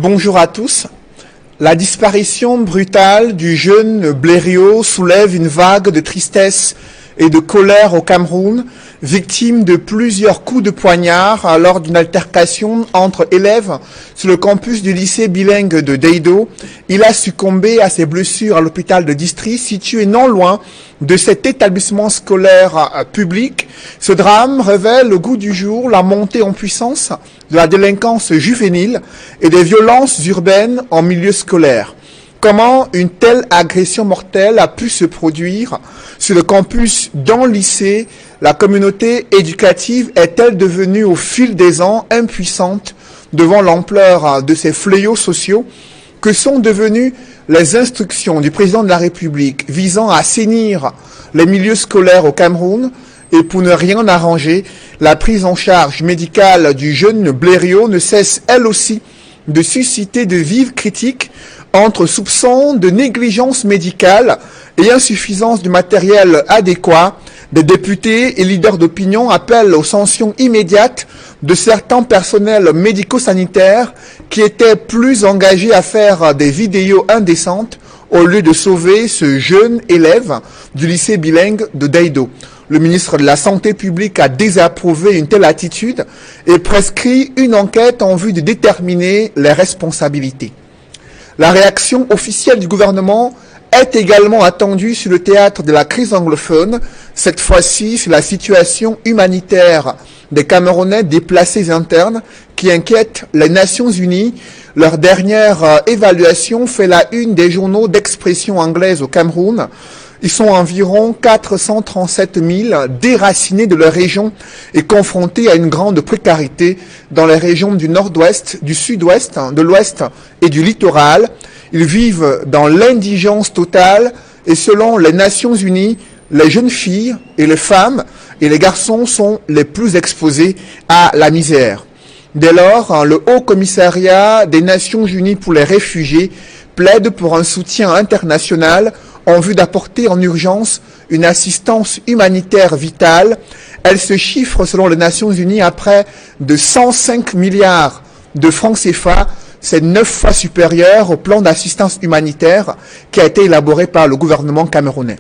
Bonjour à tous. La disparition brutale du jeune Blériot soulève une vague de tristesse et de colère au Cameroun, victime de plusieurs coups de poignard lors d'une altercation entre élèves sur le campus du lycée bilingue de Deido. Il a succombé à ses blessures à l'hôpital de district situé non loin de cet établissement scolaire public. Ce drame révèle au goût du jour la montée en puissance de la délinquance juvénile et des violences urbaines en milieu scolaire. Comment une telle agression mortelle a pu se produire sur le campus d'un lycée? La communauté éducative est-elle devenue au fil des ans impuissante devant l'ampleur de ces fléaux sociaux? Que sont devenues les instructions du président de la République visant à assainir les milieux scolaires au Cameroun? Et pour ne rien arranger, la prise en charge médicale du jeune Blériot ne cesse elle aussi de susciter de vives critiques entre soupçons de négligence médicale et insuffisance du matériel adéquat. Des députés et leaders d'opinion appellent aux sanctions immédiates de certains personnels médico-sanitaires qui étaient plus engagés à faire des vidéos indécentes au lieu de sauver ce jeune élève du lycée bilingue de Deido. Le ministre de la Santé publique a désapprouvé une telle attitude et prescrit une enquête en vue de déterminer les responsabilités. La réaction officielle du gouvernement est également attendue sur le théâtre de la crise anglophone, cette fois-ci sur la situation humanitaire des Camerounais déplacés internes qui inquiètent les Nations Unies. Leur dernière évaluation fait la une des journaux d'expression anglaise au Cameroun. Ils sont environ 437 000 déracinés de leur région et confrontés à une grande précarité dans les régions du nord-ouest, du sud-ouest, de l'ouest et du littoral. Ils vivent dans l'indigence totale et selon les Nations Unies, les jeunes filles et les femmes et les garçons sont les plus exposés à la misère. Dès lors, le Haut Commissariat des Nations Unies pour les réfugiés plaide pour un soutien international en vue d'apporter en urgence une assistance humanitaire vitale. Elle se chiffre, selon les Nations Unies, à près de 105 milliards de francs CFA. C'est 9 fois supérieur au plan d'assistance humanitaire qui a été élaboré par le gouvernement camerounais.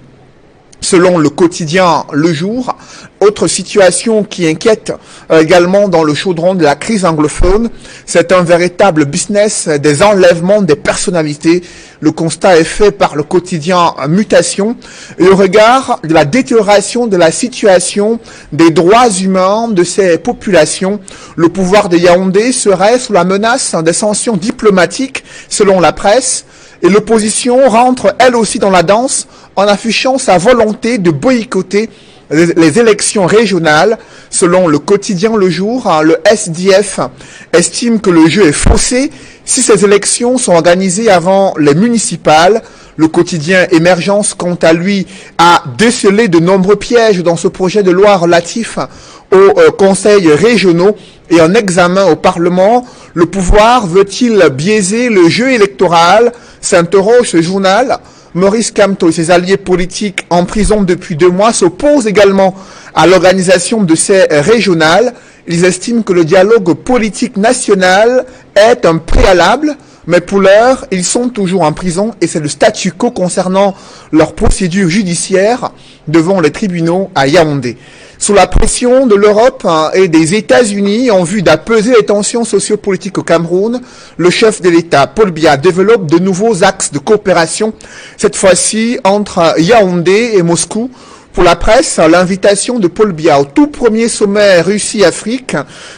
Selon le quotidien Le Jour, autre situation qui inquiète également dans le chaudron de la crise anglophone, c'est un véritable business des enlèvements des personnalités. Le constat est fait par le quotidien Mutation et au regard de la détérioration de la situation des droits humains de ces populations, le pouvoir de Yaoundé serait sous la menace des sanctions diplomatiques selon la presse et l'opposition rentre elle aussi dans la danse en affichant sa volonté de boycotter les élections régionales. Selon le quotidien Le Jour, le SDF estime que le jeu est faussé si ces élections sont organisées avant les municipales. Le quotidien Émergence, quant à lui, a décelé de nombreux pièges dans ce projet de loi relatif aux conseils régionaux et en examen au Parlement. Le pouvoir veut-il biaiser le jeu électoral? S'interroge ce journal. Maurice Kamto et ses alliés politiques en prison depuis 2 mois s'opposent également à l'organisation de ces régionales. Ils estiment que le dialogue politique national est un préalable, mais pour l'heure, ils sont toujours en prison et c'est le statu quo concernant leur procédure judiciaire devant les tribunaux à Yaoundé. Sous la pression de l'Europe et des États-Unis en vue d'apaiser les tensions sociopolitiques au Cameroun, le chef de l'État, Paul Biya, développe de nouveaux axes de coopération, cette fois-ci entre Yaoundé et Moscou. Pour la presse, l'invitation de Paul Biya au tout premier sommet Russie-Afrique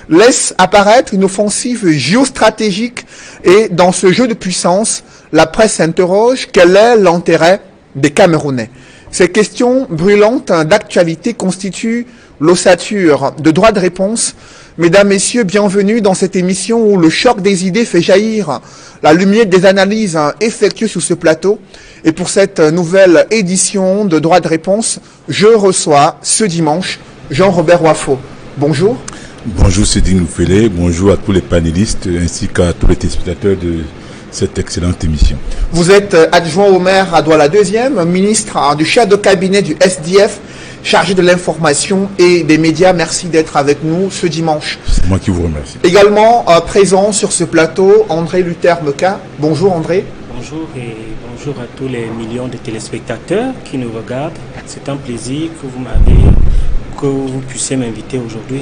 laisse apparaître une offensive géostratégique et dans ce jeu de puissance, la presse s'interroge quel est l'intérêt des Camerounais. Ces questions brûlantes d'actualité constituent l'ossature de droit de réponse. Mesdames, Messieurs, bienvenue dans cette émission où le choc des idées fait jaillir la lumière des analyses effectuées sur ce plateau. Et pour cette nouvelle édition de droit de réponse, je reçois ce dimanche Jean-Robert Wafo. Bonjour. Bonjour Cédine Oufélé, bonjour à tous les panélistes ainsi qu'à tous les téléspectateurs de cette excellente émission. Vous êtes adjoint au maire à Douala 2e, ministre du chef de cabinet du SDF, chargé de l'information et des médias. Merci d'être avec nous ce dimanche. C'est moi qui vous remercie. Également présent sur ce plateau, André Luther Meka. Bonjour André. Bonjour et bonjour à tous les millions de téléspectateurs qui nous regardent. C'est un plaisir que vous puissiez m'inviter aujourd'hui.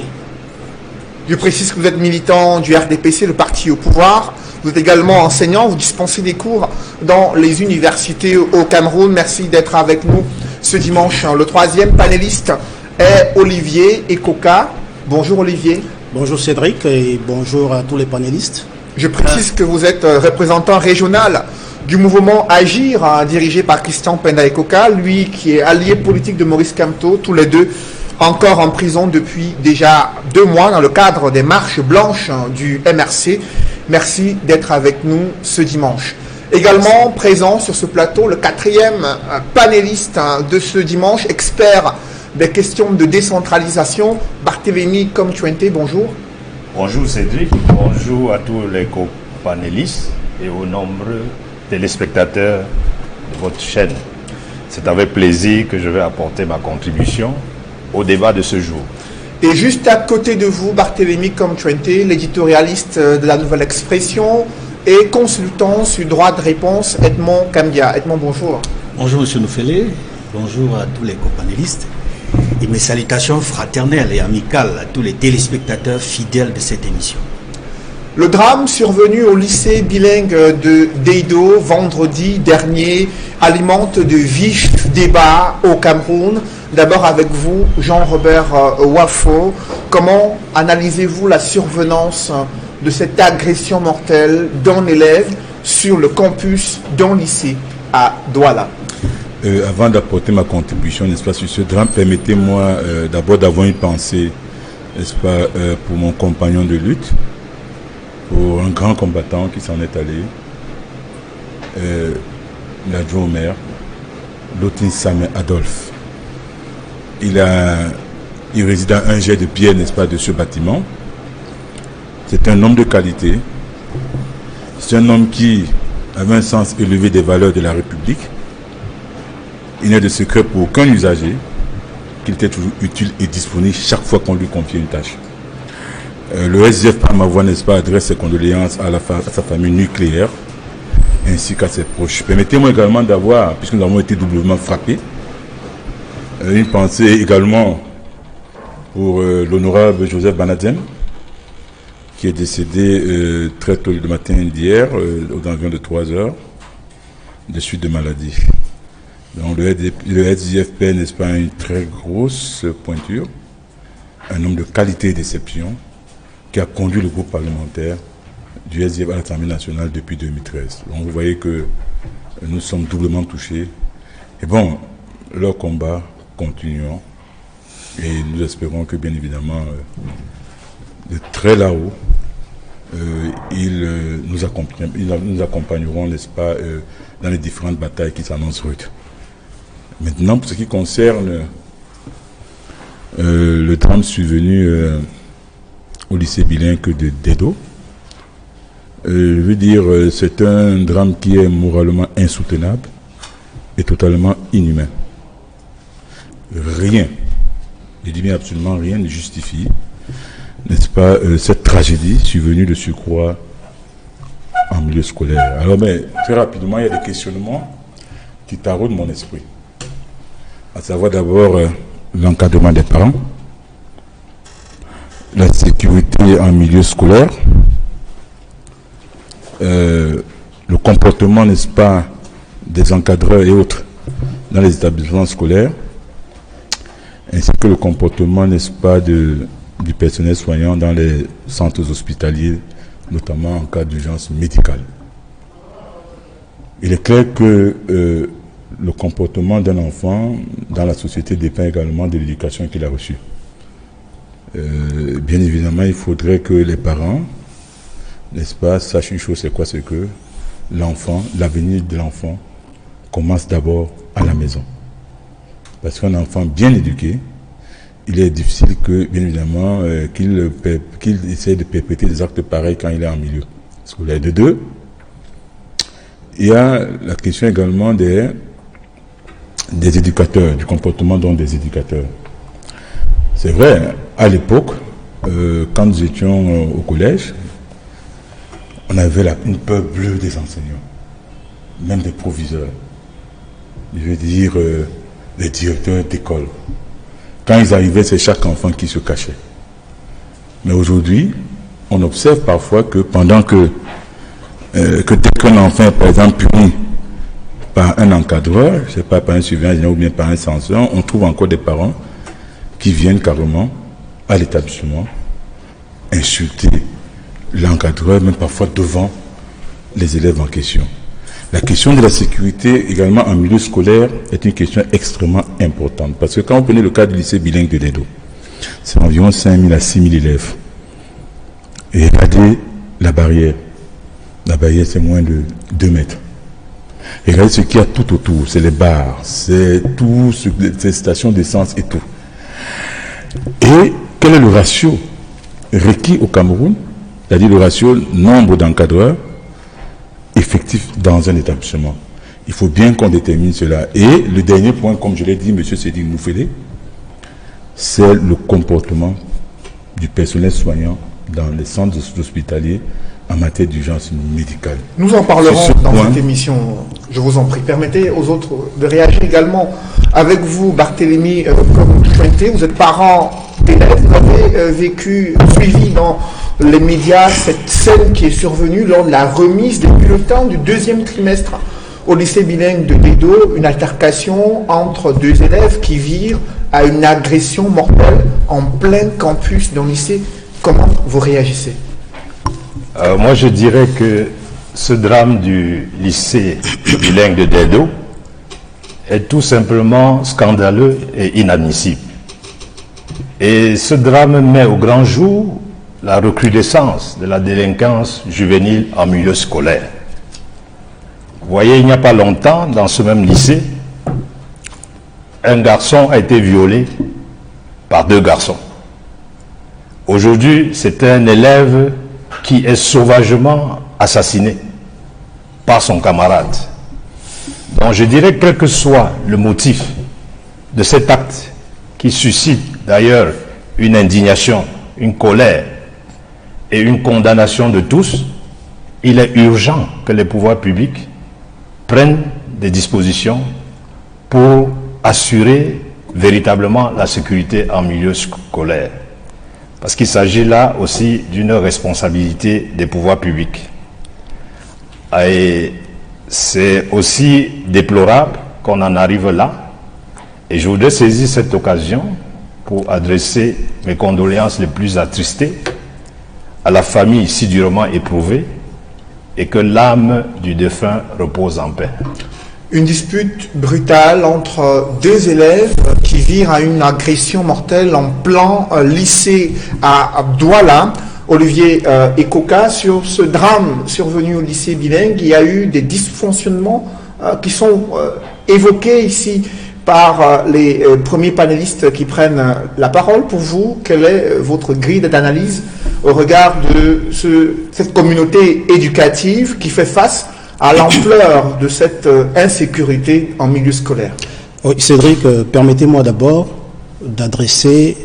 Je précise que vous êtes militant du RDPC, le parti au pouvoir. Vous êtes également enseignant, vous dispensez des cours dans les universités au Cameroun. Merci d'être avec nous ce dimanche. Le troisième panéliste est Olivier Ekoka. Bonjour Olivier. Bonjour Cédric et bonjour à tous les panélistes. Je précise que vous êtes représentant régional du mouvement Agir, dirigé par Christian Penda Ekoka, lui qui est allié politique de Maurice Kamto, tous les deux encore en prison depuis déjà 2 mois dans le cadre des marches blanches du MRC. Merci d'être avec nous ce dimanche. Également présent sur ce plateau, le 4e panéliste de ce dimanche, expert des questions de décentralisation, Barthélémy Komchuente, bonjour. Bonjour Cédric, bonjour à tous les co-panélistes et aux nombreux téléspectateurs de votre chaîne. C'est avec plaisir que je vais apporter ma contribution au débat de ce jour. Et juste à côté de vous, Barthélémy Komchuente, l'éditorialiste de la Nouvelle Expression et consultant sur droit de réponse, Edmond Kambia. Edmond, bonjour. Bonjour Monsieur Noufélé, bonjour à tous les copanélistes et mes salutations fraternelles et amicales à tous les téléspectateurs fidèles de cette émission. Le drame survenu au lycée bilingue de Deido vendredi dernier alimente de vifs débats au Cameroun. D'abord avec vous, Jean-Robert Wafo. Comment analysez-vous la survenance de cette agression mortelle d'un élève sur le campus d'un lycée à Douala? Avant d'apporter ma contribution, n'est-ce pas, sur ce drame, permettez-moi d'abord d'avoir une pensée, n'est-ce pas, pour mon compagnon de lutte, pour un grand combattant qui s'en est allé, l'adjoint au maire, Lotin Samé Adolphe. Il réside à un jet de pierre, n'est-ce pas, de ce bâtiment. C'est un homme de qualité. C'est un homme qui avait un sens élevé des valeurs de la République. Il n'est de secret pour aucun usager, qu'il était toujours utile et disponible chaque fois qu'on lui confiait une tâche. Le SDF, par ma voix, n'est-ce pas, adresse ses condoléances à sa famille nucléaire, ainsi qu'à ses proches. Permettez-moi également d'avoir, puisque nous avons été doublement frappés, une pensée également pour l'honorable Joseph Banadzem, qui est décédé très tôt le matin d'hier, aux environs de 3 heures, de suite de maladie. Donc le SDFP, n'est-ce pas, une très grosse pointure, un homme de qualité et d'exception, qui a conduit le groupe parlementaire du SDF à l'Assemblée nationale depuis 2013. Donc vous voyez que nous sommes doublement touchés. Et bon, leur combat continuons et nous espérons que bien évidemment de très là-haut ils nous accompagneront, n'est-ce pas, dans les différentes batailles qui s'annoncent rudes. Maintenant, pour ce qui concerne le drame survenu au lycée bilingue de Deido, je veux dire, c'est un drame qui est moralement insoutenable et totalement inhumain. Rien, je dis bien absolument rien, ne justifie, n'est-ce pas, cette tragédie survenue de surcroît en milieu scolaire. Alors, mais très rapidement, il y a des questionnements qui taraudent mon esprit. À savoir d'abord l'encadrement des parents, la sécurité en milieu scolaire, le comportement, n'est-ce pas, des encadreurs et autres dans les établissements scolaires, ainsi que le comportement, n'est-ce pas, du personnel soignant dans les centres hospitaliers, notamment en cas d'urgence médicale. Il est clair que le comportement d'un enfant dans la société dépend également de l'éducation qu'il a reçue. Bien évidemment, il faudrait que les parents, n'est-ce pas, sachent une chose, c'est quoi? C'est que l'enfant, l'avenir de l'enfant commence d'abord à la maison. Parce qu'un enfant bien éduqué, il est difficile que, bien évidemment, qu'il essaie de perpétrer des actes pareils quand il est en milieu scolaire. De deux, il y a la question également des des éducateurs, du comportement donc des éducateurs. C'est vrai, à l'époque, quand nous étions au collège, on avait une peur bleue des enseignants, même des proviseurs. Je veux dire, les directeurs d'école. Quand ils arrivaient, c'est chaque enfant qui se cachait. Mais aujourd'hui, on observe parfois que pendant que dès qu'un enfant est par exemple puni par un encadreur, je ne sais pas, par un surveillant ou bien par un censeur, on trouve encore des parents qui viennent carrément à l'établissement insulter l'encadreur, même parfois devant les élèves en question. La question de la sécurité également en milieu scolaire est une question extrêmement importante. Parce que quand vous prenez le cas du lycée bilingue de Dedo, c'est environ 5 000 à 6 000 élèves. Et regardez la barrière. La barrière, c'est moins de 2 mètres. Et regardez ce qu'il y a tout autour. C'est les bars, c'est tout, ces stations d'essence et tout. Et quel est le ratio requis au Cameroun, c'est-à-dire le ratio nombre d'encadreurs effectifs dans un établissement? Il faut bien qu'on détermine cela. Et le dernier point, comme je l'ai dit, M. Sédik Moufélé, c'est le comportement du personnel soignant dans les centres hospitaliers en matière d'urgence médicale. Nous en parlerons dans cette émission, je vous en prie. Permettez aux autres de réagir également. Avec vous, Barthélémy Pointé, vous êtes parent d'élèves, vous avez suivi dans les médias cette scène qui est survenue lors de la remise des bulletins du 2e trimestre au lycée bilingue de Dedo, une altercation entre 2 élèves qui virent à une agression mortelle en plein campus d'un lycée. Comment vous réagissez? Moi, je dirais que ce drame du lycée bilingue de Dedo est tout simplement scandaleux et inadmissible. Et ce drame met au grand jour la recrudescence de la délinquance juvénile en milieu scolaire. Vous voyez, il n'y a pas longtemps, dans ce même lycée, un garçon a été violé par 2 garçons. Aujourd'hui, c'est un élève qui est sauvagement assassiné par son camarade. Donc je dirais, quel que soit le motif de cet acte qui suscite d'ailleurs une indignation, une colère et une condamnation de tous, il est urgent que les pouvoirs publics prennent des dispositions pour assurer véritablement la sécurité en milieu scolaire. Parce qu'il s'agit là aussi d'une responsabilité des pouvoirs publics. Et c'est aussi déplorable qu'on en arrive là. Et je voudrais saisir cette occasion pour adresser mes condoléances les plus attristées à la famille si durement éprouvée et que l'âme du défunt repose en paix. Une dispute brutale entre 2 élèves qui virent à une agression mortelle en plein lycée à Douala. Olivier Ekoka, sur ce drame survenu au lycée bilingue, il y a eu des dysfonctionnements qui sont évoqués ici par les premiers panélistes qui prennent la parole. Pour vous, quelle est votre grille d'analyse au regard de cette communauté éducative qui fait face à l'ampleur de cette insécurité en milieu scolaire? Oui, Cédric, permettez-moi d'abord d'adresser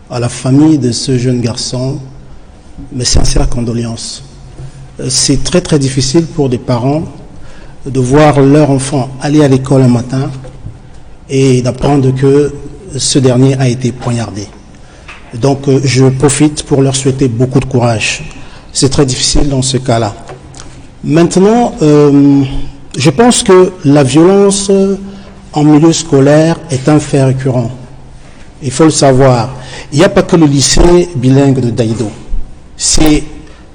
à la famille de ce jeune garçon mes sincères condoléances. C'est très très difficile pour des parents de voir leur enfant aller à l'école un matin et d'apprendre que ce dernier a été poignardé. Donc je profite pour leur souhaiter beaucoup de courage. C'est très difficile dans ce cas-là. Maintenant, je pense que la violence en milieu scolaire est un fait récurrent. Il faut le savoir. Il n'y a pas que le lycée bilingue de Daïdo. C'est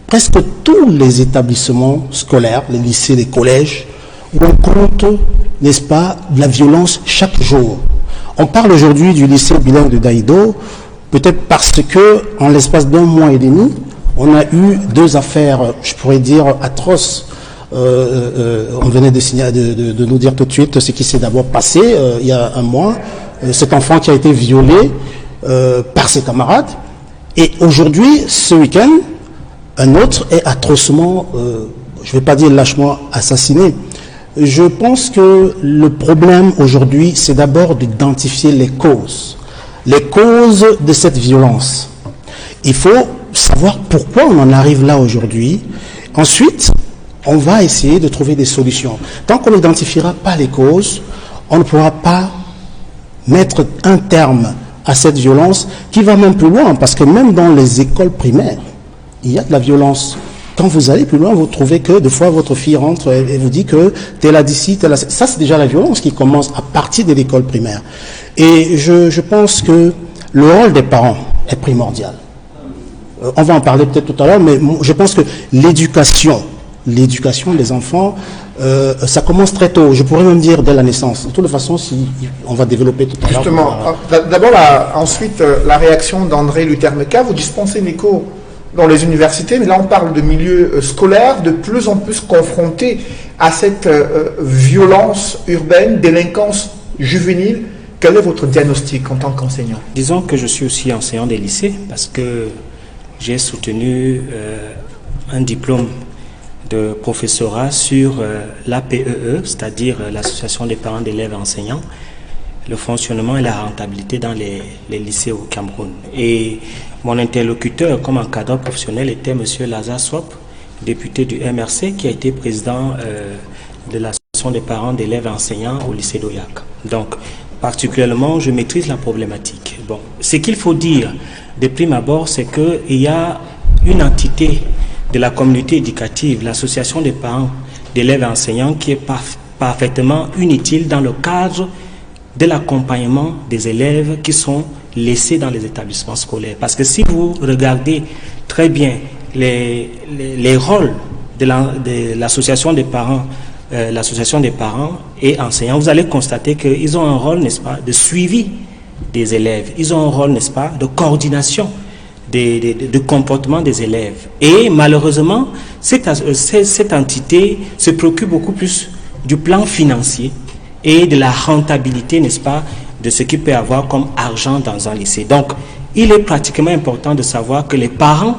presque tous les établissements scolaires, les lycées, les collèges, où on compte, n'est-ce pas, de la violence chaque jour. On parle aujourd'hui du lycée bilingue de Daïdo, peut-être parce que, en l'espace d'1 mois et demi, on a eu 2 affaires, je pourrais dire, atroces. On venait de nous dire tout de suite ce qui s'est d'abord passé il y a 1 mois. Cet enfant qui a été violé par ses camarades. Et aujourd'hui, ce week-end, un autre est atrocement, je ne vais pas dire lâchement assassiné, Je pense que le problème aujourd'hui, c'est d'abord d'identifier les causes de cette violence. Il faut savoir pourquoi on en arrive là aujourd'hui. Ensuite, on va essayer de trouver des solutions. Tant qu'on n'identifiera pas les causes, on ne pourra pas mettre un terme à cette violence qui va même plus loin, parce que même dans les écoles primaires, il y a de la violence. Quand vous allez plus loin, vous trouvez que des fois votre fille rentre et vous dit que t'es là d'ici, t'es là. Ça, c'est déjà la violence qui commence à partir de l'école primaire. Et je pense que le rôle des parents est primordial. On va en parler peut-être tout à l'heure, mais je pense que l'éducation des enfants, ça commence très tôt. Je pourrais même dire dès la naissance. De toute façon, on va développer tout à l'heure. Justement, d'abord, ensuite, la réaction d'André Luther-Meka. Vous dispensez des cours dans les universités, mais là, on parle de milieux scolaires de plus en plus confrontés à cette violence urbaine, délinquance juvénile. Quel est votre diagnostic en tant qu'enseignant? Disons que je suis aussi enseignant des lycées parce que j'ai soutenu un diplôme de professorat sur l'APEE, c'est-à-dire l'Association des parents d'élèves et enseignants, le fonctionnement et la rentabilité dans les lycées au Cameroun. Et mon interlocuteur comme encadreur professionnel était M. Lazare Swap, député du MRC, qui a été président de l'Association des parents d'élèves et enseignants au lycée d'Oyak. Donc, particulièrement, je maîtrise la problématique. Bon, ce qu'il faut dire de prime abord, c'est qu'il y a une entité de la communauté éducative, l'association des parents d'élèves et enseignants, qui est parfaitement inutile dans le cadre de l'accompagnement des élèves qui sont laissés dans les établissements scolaires. Parce que si vous regardez très bien les rôles de l'association des parents, et enseignants, vous allez constater qu'ils ont un rôle, n'est-ce pas, de suivi des élèves. Ils ont un rôle, n'est-ce pas, de coordination de comportement des élèves. Et malheureusement, cette entité se préoccupe beaucoup plus du plan financier et de la rentabilité, n'est-ce pas, de ce qu'il peut avoir comme argent dans un lycée. Donc, il est pratiquement important de savoir que les parents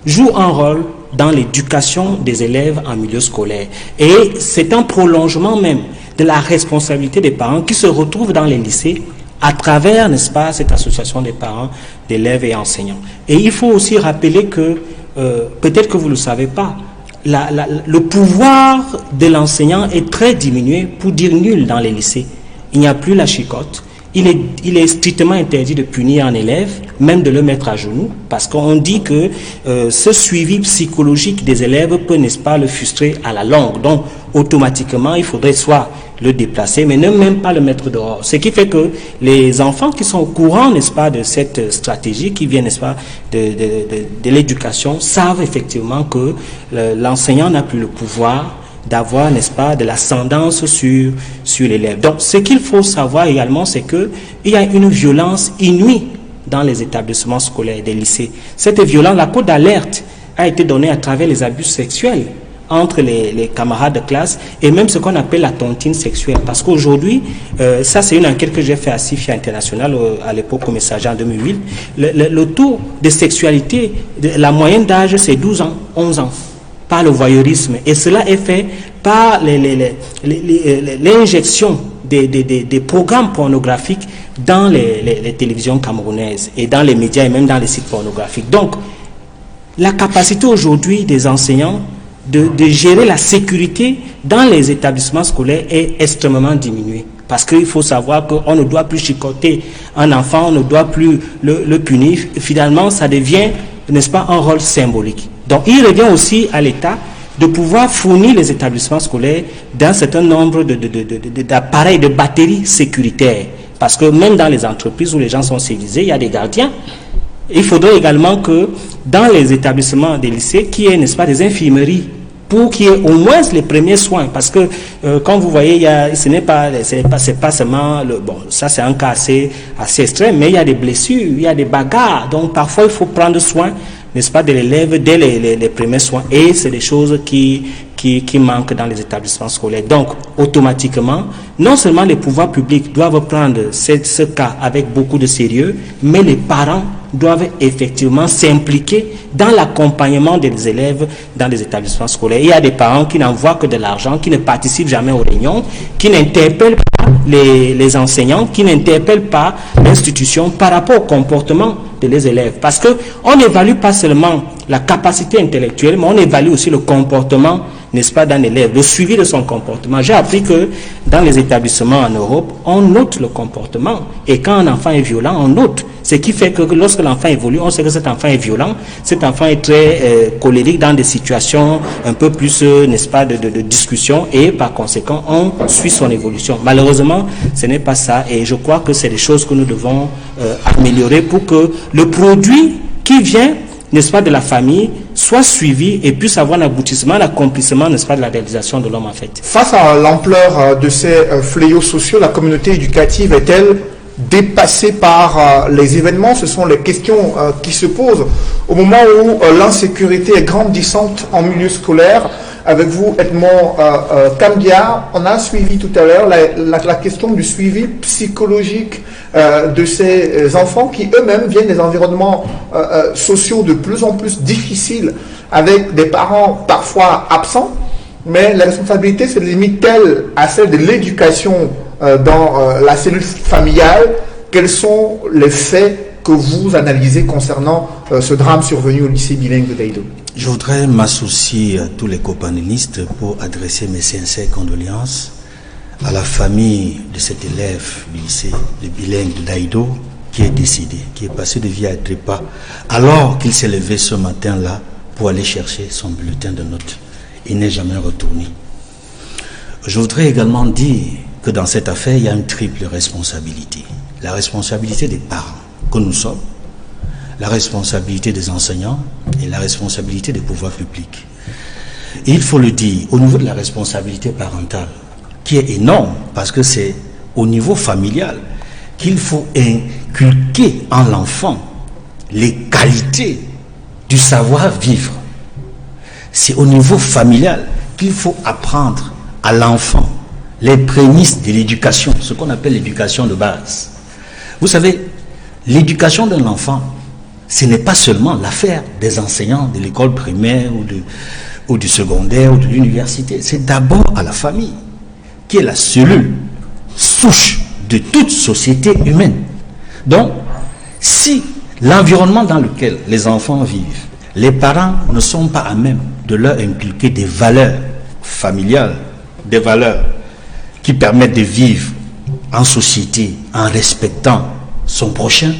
jouent un rôle dans l'éducation des élèves en milieu scolaire. Et c'est un prolongement même de la responsabilité des parents qui se retrouvent dans les lycées à travers, n'est-ce pas, cette association des parents d'élèves et enseignants. Et il faut aussi rappeler que, peut-être que vous ne le savez pas, le pouvoir de l'enseignant est très diminué, pour dire nul, dans les lycées. Il n'y a plus la chicotte. Il est strictement interdit de punir un élève, même de le mettre à genoux, parce qu'on dit que ce suivi psychologique des élèves peut, n'est-ce pas, le frustrer à la longue. Donc, automatiquement, il faudrait soit le déplacer, mais ne même pas le mettre dehors. Ce qui fait que les enfants qui sont au courant, n'est-ce pas, de cette stratégie, qui vient, n'est-ce pas, de l'éducation, savent effectivement que l'enseignant n'a plus le pouvoir d'avoir, n'est-ce pas, de l'ascendance sur l'élève. Donc, ce qu'il faut savoir également, c'est qu'il y a une violence inouïe dans les établissements scolaires, des lycées. Cette violence, la cote d'alerte a été donnée à travers les abus sexuels entre les camarades de classe et même ce qu'on appelle la tontine sexuelle. Parce qu'aujourd'hui, ça c'est une enquête que j'ai fait à CIFIA International à l'époque comme messager en 2008, le taux de sexualité, la moyenne d'âge c'est 12 ans, 11 ans. Par le voyeurisme, et cela est fait par l'injection des programmes pornographiques dans les télévisions camerounaises et dans les médias et même dans les sites pornographiques. Donc, la capacité aujourd'hui des enseignants de gérer la sécurité dans les établissements scolaires est extrêmement diminuée. Parce qu'il faut savoir qu'on ne doit plus chicoter un enfant, on ne doit plus le punir. Finalement, ça devient, n'est-ce pas, un rôle symbolique. Donc, il revient aussi à l'État de pouvoir fournir les établissements scolaires d'un certain nombre d'appareils, de batteries sécuritaires. Parce que même dans les entreprises où les gens sont civilisés, il y a des gardiens. Il faudrait également que dans les établissements des lycées, qu'il y ait, n'est-ce pas, des infirmeries pour qu'il y ait au moins les premiers soins. Parce que, quand vous voyez, c'est pas seulement, ça c'est un cas assez extrême, mais il y a des blessures, il y a des bagarres. Donc, parfois, il faut prendre soin, n'est-ce pas, de l'élève dès les premiers soins. Et c'est des choses qui manquent dans les établissements scolaires. Donc, automatiquement, non seulement les pouvoirs publics doivent prendre ce cas avec beaucoup de sérieux, mais les parents doivent effectivement s'impliquer dans l'accompagnement des élèves dans les établissements scolaires. Il y a des parents qui n'envoient que de l'argent, qui ne participent jamais aux réunions, qui n'interpellent pas les enseignants, qui n'interpellent pas l'institution par rapport au comportement des élèves. Parce qu'on n'évalue pas seulement la capacité intellectuelle, mais on évalue aussi le comportement, n'est-ce pas, d'un élève, le suivi de son comportement. J'ai appris que dans les établissements en Europe, on note le comportement. Et quand un enfant est violent, on note. Ce qui fait que lorsque l'enfant évolue, on sait que cet enfant est violent, cet enfant est très colérique dans des situations un peu plus, n'est-ce pas, de discussion, et par conséquent, on suit son évolution. Malheureusement, ce n'est pas ça, et je crois que c'est des choses que nous devons améliorer pour que le produit qui vient, n'est-ce pas, de la famille, soit suivi et puisse avoir un aboutissement, un accomplissement, n'est-ce pas, de la réalisation de l'homme en fait. Face à l'ampleur de ces fléaux sociaux, la communauté éducative est-elle dépassée par les événements? Ce sont les questions qui se posent au moment où l'insécurité est grandissante en milieu scolaire. Avec vous, Edmond Kambia, on a suivi tout à l'heure la question du suivi psychologique de ces enfants qui eux-mêmes viennent des environnements sociaux de plus en plus difficiles, avec des parents parfois absents, mais la responsabilité se limite-t-elle à celle de l'éducation dans la cellule familiale? Quels sont les faits que vous analysez concernant ce drame survenu au lycée bilingue de Daïdo? Je voudrais m'associer à tous les copanélistes pour adresser mes sincères condoléances à la famille de cet élève du lycée de bilingue de Daïdo qui est décédé, qui est passé de vie à trépas, alors qu'il s'est levé ce matin-là pour aller chercher son bulletin de notes. Il n'est jamais retourné. Je voudrais également dire que dans cette affaire, il y a une triple responsabilité. La responsabilité des parents que nous sommes, la responsabilité des enseignants et la responsabilité des pouvoirs publics. Et il faut le dire, au niveau de la responsabilité parentale, qui est énorme, parce que c'est au niveau familial qu'il faut inculquer en l'enfant les qualités du savoir-vivre. C'est au niveau familial qu'il faut apprendre à l'enfant les prémices de l'éducation, ce qu'on appelle l'éducation de base. Vous savez, l'éducation d'un enfant, ce n'est pas seulement l'affaire des enseignants de l'école primaire ou du secondaire ou de l'université. C'est d'abord à la famille, qui est la cellule souche de toute société humaine. Donc, si l'environnement dans lequel les enfants vivent, les parents ne sont pas à même de leur inculquer des valeurs familiales, des valeurs qui permettent de vivre en société en respectant son prochain,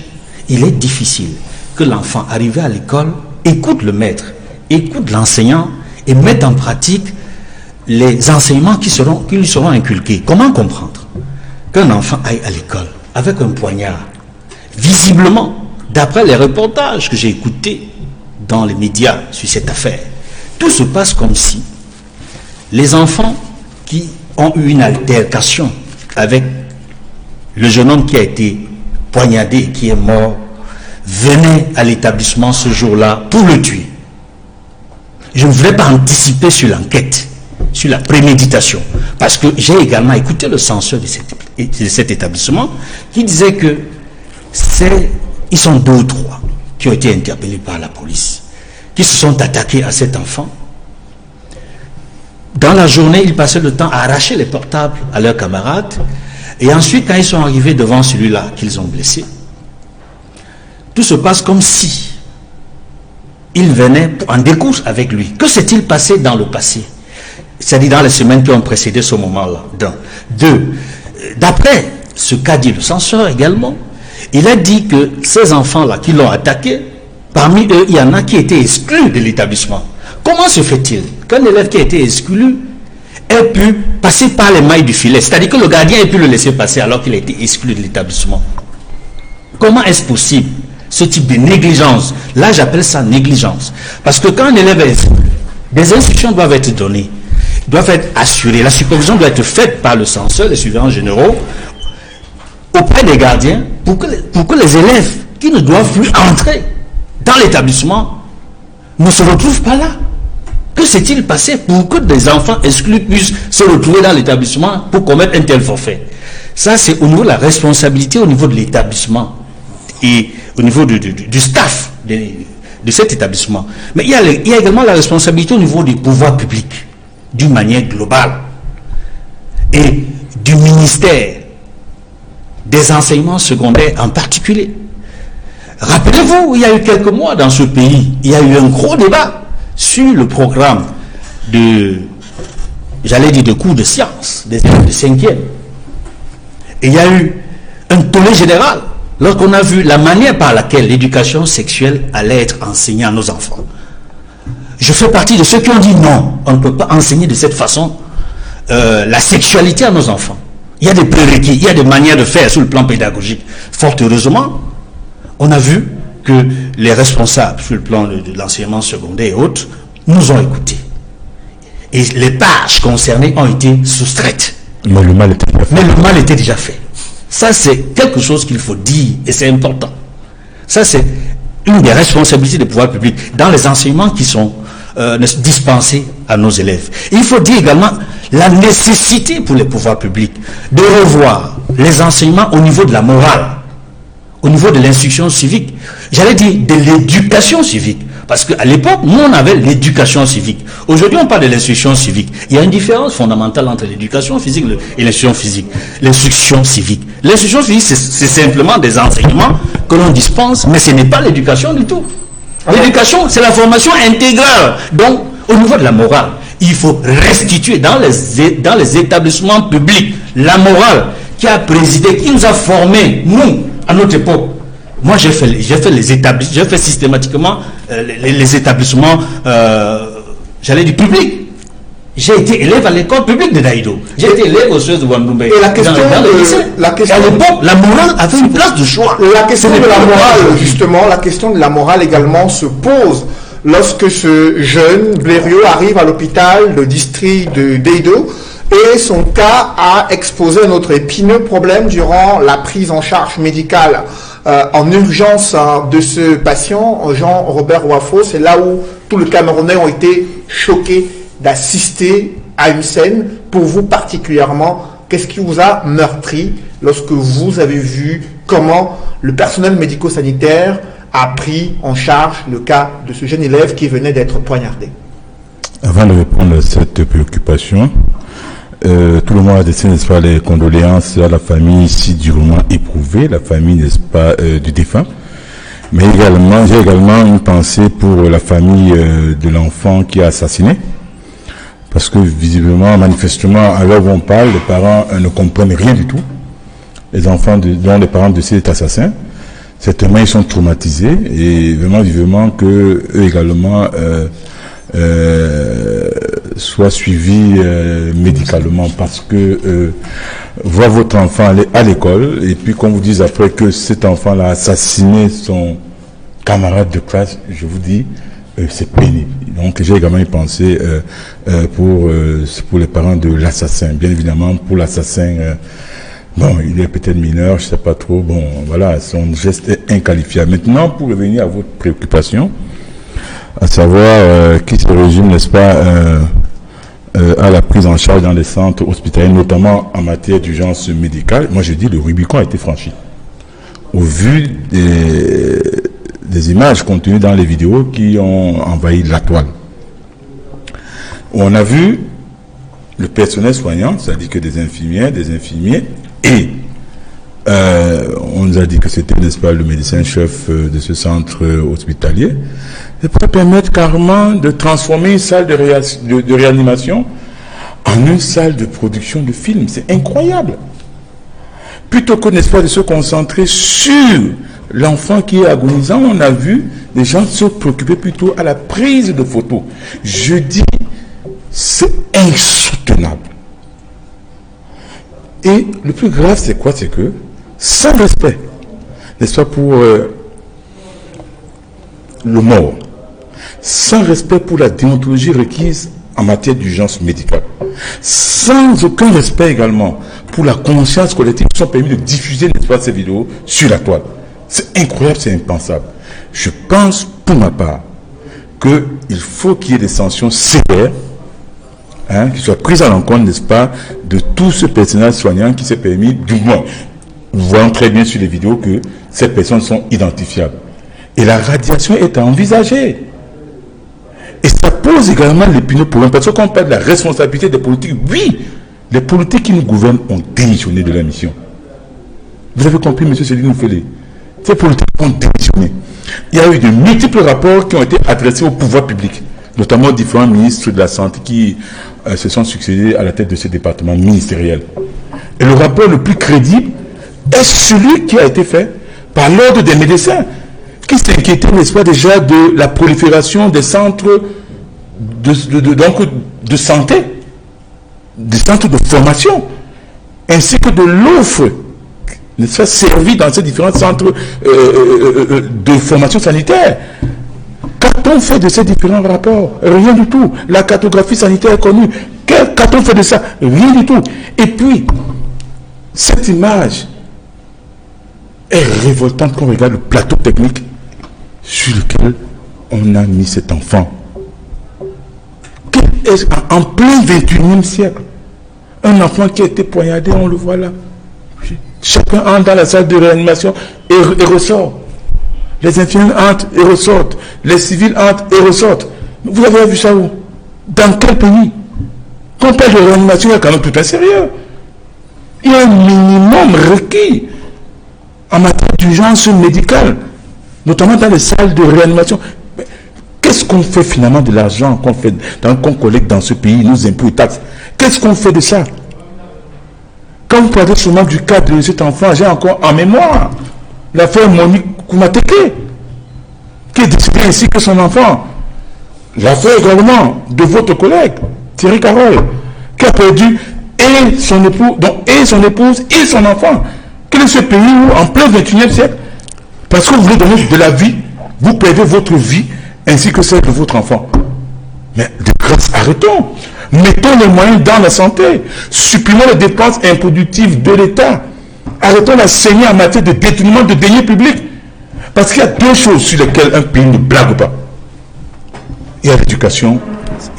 il est difficile que l'enfant arrivé à l'école écoute le maître, écoute l'enseignant et mette en pratique les enseignements qui lui seront inculqués. Comment comprendre qu'un enfant aille à l'école avec un poignard? Visiblement, d'après les reportages que j'ai écoutés dans les médias sur cette affaire, tout se passe comme si les enfants qui ont eu une altercation avec le jeune homme qui a été poignardé, qui est mort, venaient à l'établissement ce jour-là pour le tuer. Je ne voulais pas anticiper sur l'enquête, sur la préméditation, parce que j'ai également écouté le censeur de cet établissement qui disait que ils sont 2 ou 3 qui ont été interpellés par la police, qui se sont attaqués à cet enfant. Dans la journée, ils passaient le temps à arracher les portables à leurs camarades, et ensuite, quand ils sont arrivés devant celui-là qu'ils ont blessé, tout se passe comme si il venait en décourse avec lui. Que s'est-il passé dans le passé? C'est-à-dire dans les semaines qui ont précédé ce moment-là. 2. D'après ce qu'a dit le censeur également, il a dit que ces enfants-là qui l'ont attaqué, parmi eux, il y en a qui étaient exclus de l'établissement. Comment se fait-il qu'un élève qui a été exclu ait pu passer par les mailles du filet? C'est-à-dire que le gardien ait pu le laisser passer alors qu'il a été exclu de l'établissement. Comment est-ce possible? Ce type de négligence, là j'appelle ça négligence. Parce que quand un élève est exclu, des instructions doivent être données, doivent être assurées. La supervision doit être faite par le censeur, les surveillants généraux, auprès des gardiens, pour que les élèves qui ne doivent plus entrer dans l'établissement ne se retrouvent pas là. Que Que s'est-il passé pour que des enfants exclus puissent se retrouver dans l'établissement pour commettre un tel forfait? Ça, c'est au niveau de la responsabilité, au niveau de l'établissement et au niveau du staff de cet établissement. Mais il y a également la responsabilité au niveau des pouvoirs publics, d'une manière globale, et du ministère des enseignements secondaires en particulier. Rappelez-vous, il y a eu quelques mois dans ce pays, il y a eu un gros débat sur le programme de cours de sciences, des élèves de 5e. Et il y a eu un tollé général lorsqu'on a vu la manière par laquelle l'éducation sexuelle allait être enseignée à nos enfants. Je fais partie de ceux qui ont dit non, on ne peut pas enseigner de cette façon la sexualité à nos enfants. Il y a des prérequis, il y a des manières de faire sur le plan pédagogique. Fort heureusement, on a vu que les responsables sur le plan de l'enseignement secondaire et autres nous ont écoutés. Et les tâches concernées ont été soustraites. Mais le mal était déjà fait. Ça, c'est quelque chose qu'il faut dire et c'est important. Ça, c'est une des responsabilités des pouvoirs publics dans les enseignements qui sont dispensés à nos élèves. Et il faut dire également la nécessité pour les pouvoirs publics de revoir les enseignements au niveau de la morale, au niveau de l'instruction civique, j'allais dire de l'éducation civique. Parce qu'à l'époque, nous, on avait l'éducation civique. Aujourd'hui, on parle de l'instruction civique. Il y a une différence fondamentale entre l'éducation physique et l'instruction physique. L'instruction civique. L'instruction civique, c'est simplement des enseignements que l'on dispense, mais ce n'est pas l'éducation du tout. L'éducation, c'est la formation intégrale. Donc, au niveau de la morale, il faut restituer dans les établissements publics la morale qui a présidé, qui nous a formés, nous, à notre époque. Moi, j'ai fait systématiquement les établissements, j'allais dire publics. J'ai été élève à l'école publique de Daïdo. J'ai été élève au CES de Wandoumbe. Et la question à l'époque, la morale avait une place de choix. La question de la morale, justement, la question de la morale également se pose lorsque ce jeune Blériot arrive à l'hôpital de district de Daïdo. Et son cas a exposé un autre épineux problème durant la prise en charge médicale en urgence de ce patient, Jean-Robert Wafo. C'est là où tous les Camerounais ont été choqués d'assister à une scène. Pour vous particulièrement, qu'est-ce qui vous a meurtri lorsque vous avez vu comment le personnel médico-sanitaire a pris en charge le cas de ce jeune élève qui venait d'être poignardé? Avant de répondre à cette préoccupation, tout le monde a adressé, n'est-ce pas, les condoléances à la famille si durement éprouvée, la famille, n'est-ce pas, du défunt. Mais également, j'ai également une pensée pour la famille de l'enfant qui a assassiné. Parce que visiblement, manifestement, à l'heure où on parle, les parents ne comprennent rien du tout. Les enfants dont les parents de cet assassin, certainement ils sont traumatisés et vraiment vivement que eux également soit suivi médicalement, parce que voir votre enfant aller à l'école et puis qu'on vous dise après que cet enfant-là a assassiné son camarade de classe, je vous dis, c'est pénible. Donc j'ai également une pensée pour les parents de l'assassin. Bien évidemment, pour l'assassin, bon, il est peut-être mineur, je sais pas trop, bon, voilà, son geste est inqualifiable. Maintenant, pour revenir à votre préoccupation, à savoir qui se résume, n'est-ce pas, à la prise en charge dans les centres hospitaliers, notamment en matière d'urgence médicale. Moi, je dis le Rubicon a été franchi. Au vu des images contenues dans les vidéos qui ont envahi la toile. On a vu le personnel soignant, c'est-à-dire que des infirmières, des infirmiers, et on nous a dit que c'était, n'est-ce pas, le médecin-chef de ce centre hospitalier, et pour permettre carrément de transformer une salle de réanimation en une salle de production de films. C'est incroyable. Plutôt que, n'est-ce pas, de se concentrer sur l'enfant qui est agonisant, on a vu des gens se préoccuper plutôt à la prise de photos. Je dis, c'est insoutenable. Et le plus grave, c'est quoi? C'est que, sans respect, n'est-ce pas, pour le mort, sans respect pour la déontologie requise en matière d'urgence médicale, sans aucun respect également pour la conscience collective qui sont permis de diffuser, n'est-ce pas, ces vidéos sur la toile. C'est incroyable, c'est impensable. Je pense, pour ma part, qu'il faut qu'il y ait des sanctions sévères, qui soient prises en compte, n'est-ce pas, de tout ce personnel soignant qui s'est permis, du moins, nous voyons très bien sur les vidéos que ces personnes sont identifiables. Et la radiation est à envisager. Et ça pose également l'épineux problème, parce qu'on parle de la responsabilité des politiques. Oui, les politiques qui nous gouvernent ont démissionné de la mission. Vous avez compris, M. Céline Oufélé? Ces politiques ont démissionné. Il y a eu de multiples rapports qui ont été adressés au pouvoir public, notamment aux différents ministres de la Santé qui se sont succédés à la tête de ces départements ministériels. Et le rapport le plus crédible est celui qui a été fait par l'ordre des médecins, qui s'inquiétait, n'est-ce pas, déjà de la prolifération des centres de santé, des centres de formation, ainsi que de l'offre, n'est-ce pas, servie dans ces différents centres de formation sanitaire. Qu'a-t-on fait de ces différents rapports? Rien du tout. La cartographie sanitaire est connue. Qu'a-t-on fait de ça? Rien du tout. Et puis, cette image est révoltante quand on regarde le plateau technique sur lequel on a mis cet enfant. En plein 21e siècle, un enfant qui a été poignardé, on le voit là. Chacun entre dans la salle de réanimation et ressort. Les infirmiers entrent et ressortent. Les civils entrent et ressortent. Vous avez vu ça où? Dans quel pays? Quand on parle de réanimation, il y a quand même tout un sérieux. Il y a un minimum requis en matière d'urgence médicale, notamment dans les salles de réanimation. Qu'est-ce qu'on fait finalement de l'argent qu'on collecte dans ce pays, nos impôts et taxes? Qu'est-ce qu'on fait de ça? Quand vous parlez seulement du cas de cet enfant, j'ai encore en mémoire l'affaire Monique Koumateke, qui est décédée ainsi que son enfant. L'affaire également de votre collègue, Thierry Carole, qui a perdu et son épouse et son enfant. Quel est ce pays où, en plein 21e siècle, parce que vous voulez donner de la vie, vous perdez votre vie ainsi que celle de votre enfant? Mais de grâce, arrêtons. Mettons les moyens dans la santé. Supprimons les dépenses improductives de l'État. Arrêtons la saignée en matière de détournement de deniers publics. Parce qu'il y a deux choses sur lesquelles un pays ne blague pas. Il y a l'éducation et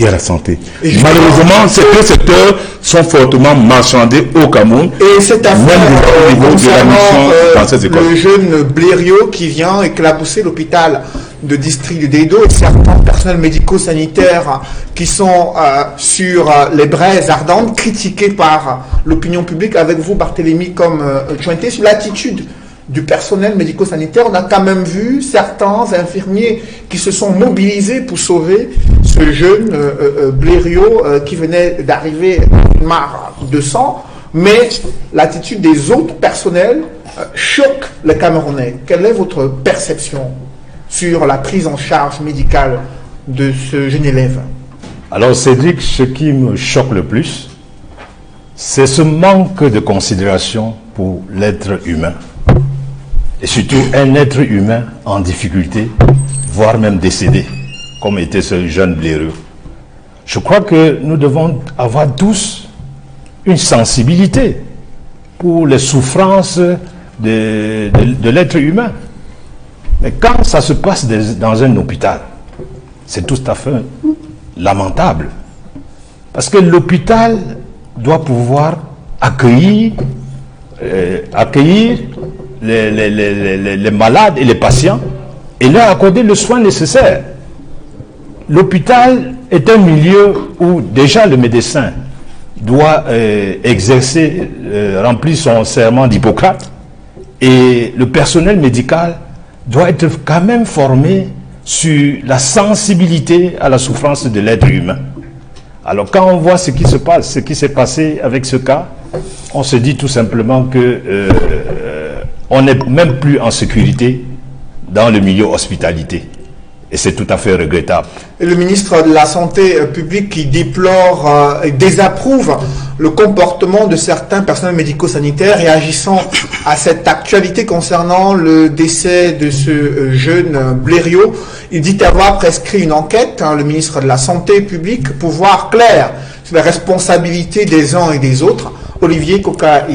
il y a la santé. Malheureusement, ces deux secteurs sont fortement marchandés au Cameroun. Et cette affaire au niveau de la mission dans ces écoles. Le jeune Blériot qui vient éclabousser l'hôpital de district de Deido et certains personnels médico-sanitaires qui sont sur les braises ardentes, critiqués par l'opinion publique, avec vous, Barthélémy, comme jointé sur l'attitude du personnel médico-sanitaire. On a quand même vu certains infirmiers qui se sont mobilisés pour sauver ce jeune Blériot qui venait d'arriver une mare de sang, mais l'attitude des autres personnels choque les Camerounais. Quelle est votre perception sur la prise en charge médicale de ce jeune élève? Alors Cédric, ce qui me choque le plus, c'est ce manque de considération pour l'être humain. Et surtout un être humain en difficulté, voire même décédé, comme était ce jeune Blériot. Je crois que nous devons avoir tous une sensibilité pour les souffrances de l'être humain. Mais quand ça se passe dans un hôpital, c'est tout à fait lamentable. Parce que l'hôpital doit pouvoir accueillir les malades et les patients et leur accorder le soin nécessaire. L'hôpital est un milieu où déjà le médecin doit remplir son serment d'Hippocrate, et le personnel médical doit être quand même formé sur la sensibilité à la souffrance de l'être humain. Alors quand on voit ce qui se passe, ce qui s'est passé avec ce cas, on se dit tout simplement que on n'est même plus en sécurité dans le milieu hospitalité. Et c'est tout à fait regrettable. Et le ministre de la Santé publique qui déplore et désapprouve le comportement de certains personnels médico-sanitaires réagissant à cette actualité concernant le décès de ce jeune Blériot. Il dit avoir prescrit une enquête, le ministre de la Santé publique, pour voir clair sur la responsabilité des uns et des autres. Olivier Coca,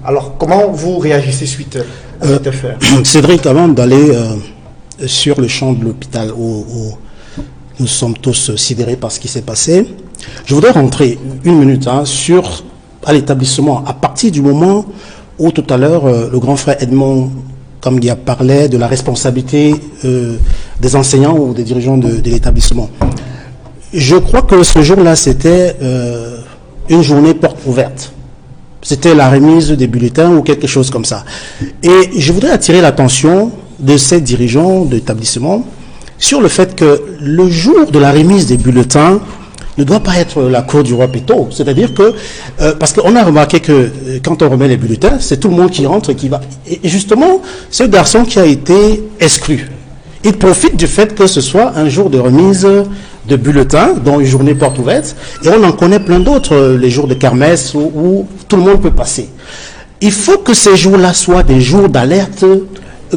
alors comment vous réagissez suite à cette affaire? Cédric, avant d'aller sur le champ de l'hôpital, nous sommes tous sidérés par ce qui s'est passé. Je voudrais rentrer une minute à l'établissement, à partir du moment où tout à l'heure, le grand frère Edmond Kamgia parlait de la responsabilité des enseignants ou des dirigeants de l'établissement. Je crois que ce jour-là, c'était une journée porte ouverte. C'était la remise des bulletins ou quelque chose comme ça. Et je voudrais attirer l'attention de ces dirigeants d'établissement sur le fait que le jour de la remise des bulletins ne doit pas être la cour du roi Péto. C'est-à-dire que, parce qu'on a remarqué que quand on remet les bulletins, c'est tout le monde qui rentre et qui va. Et justement, ce garçon qui a été exclu, il profite du fait que ce soit un jour de remise de bulletins, dont une journée porte ouverte, et on en connaît plein d'autres, les jours de kermesse où tout le monde peut passer. Il faut que ces jours-là soient des jours d'alerte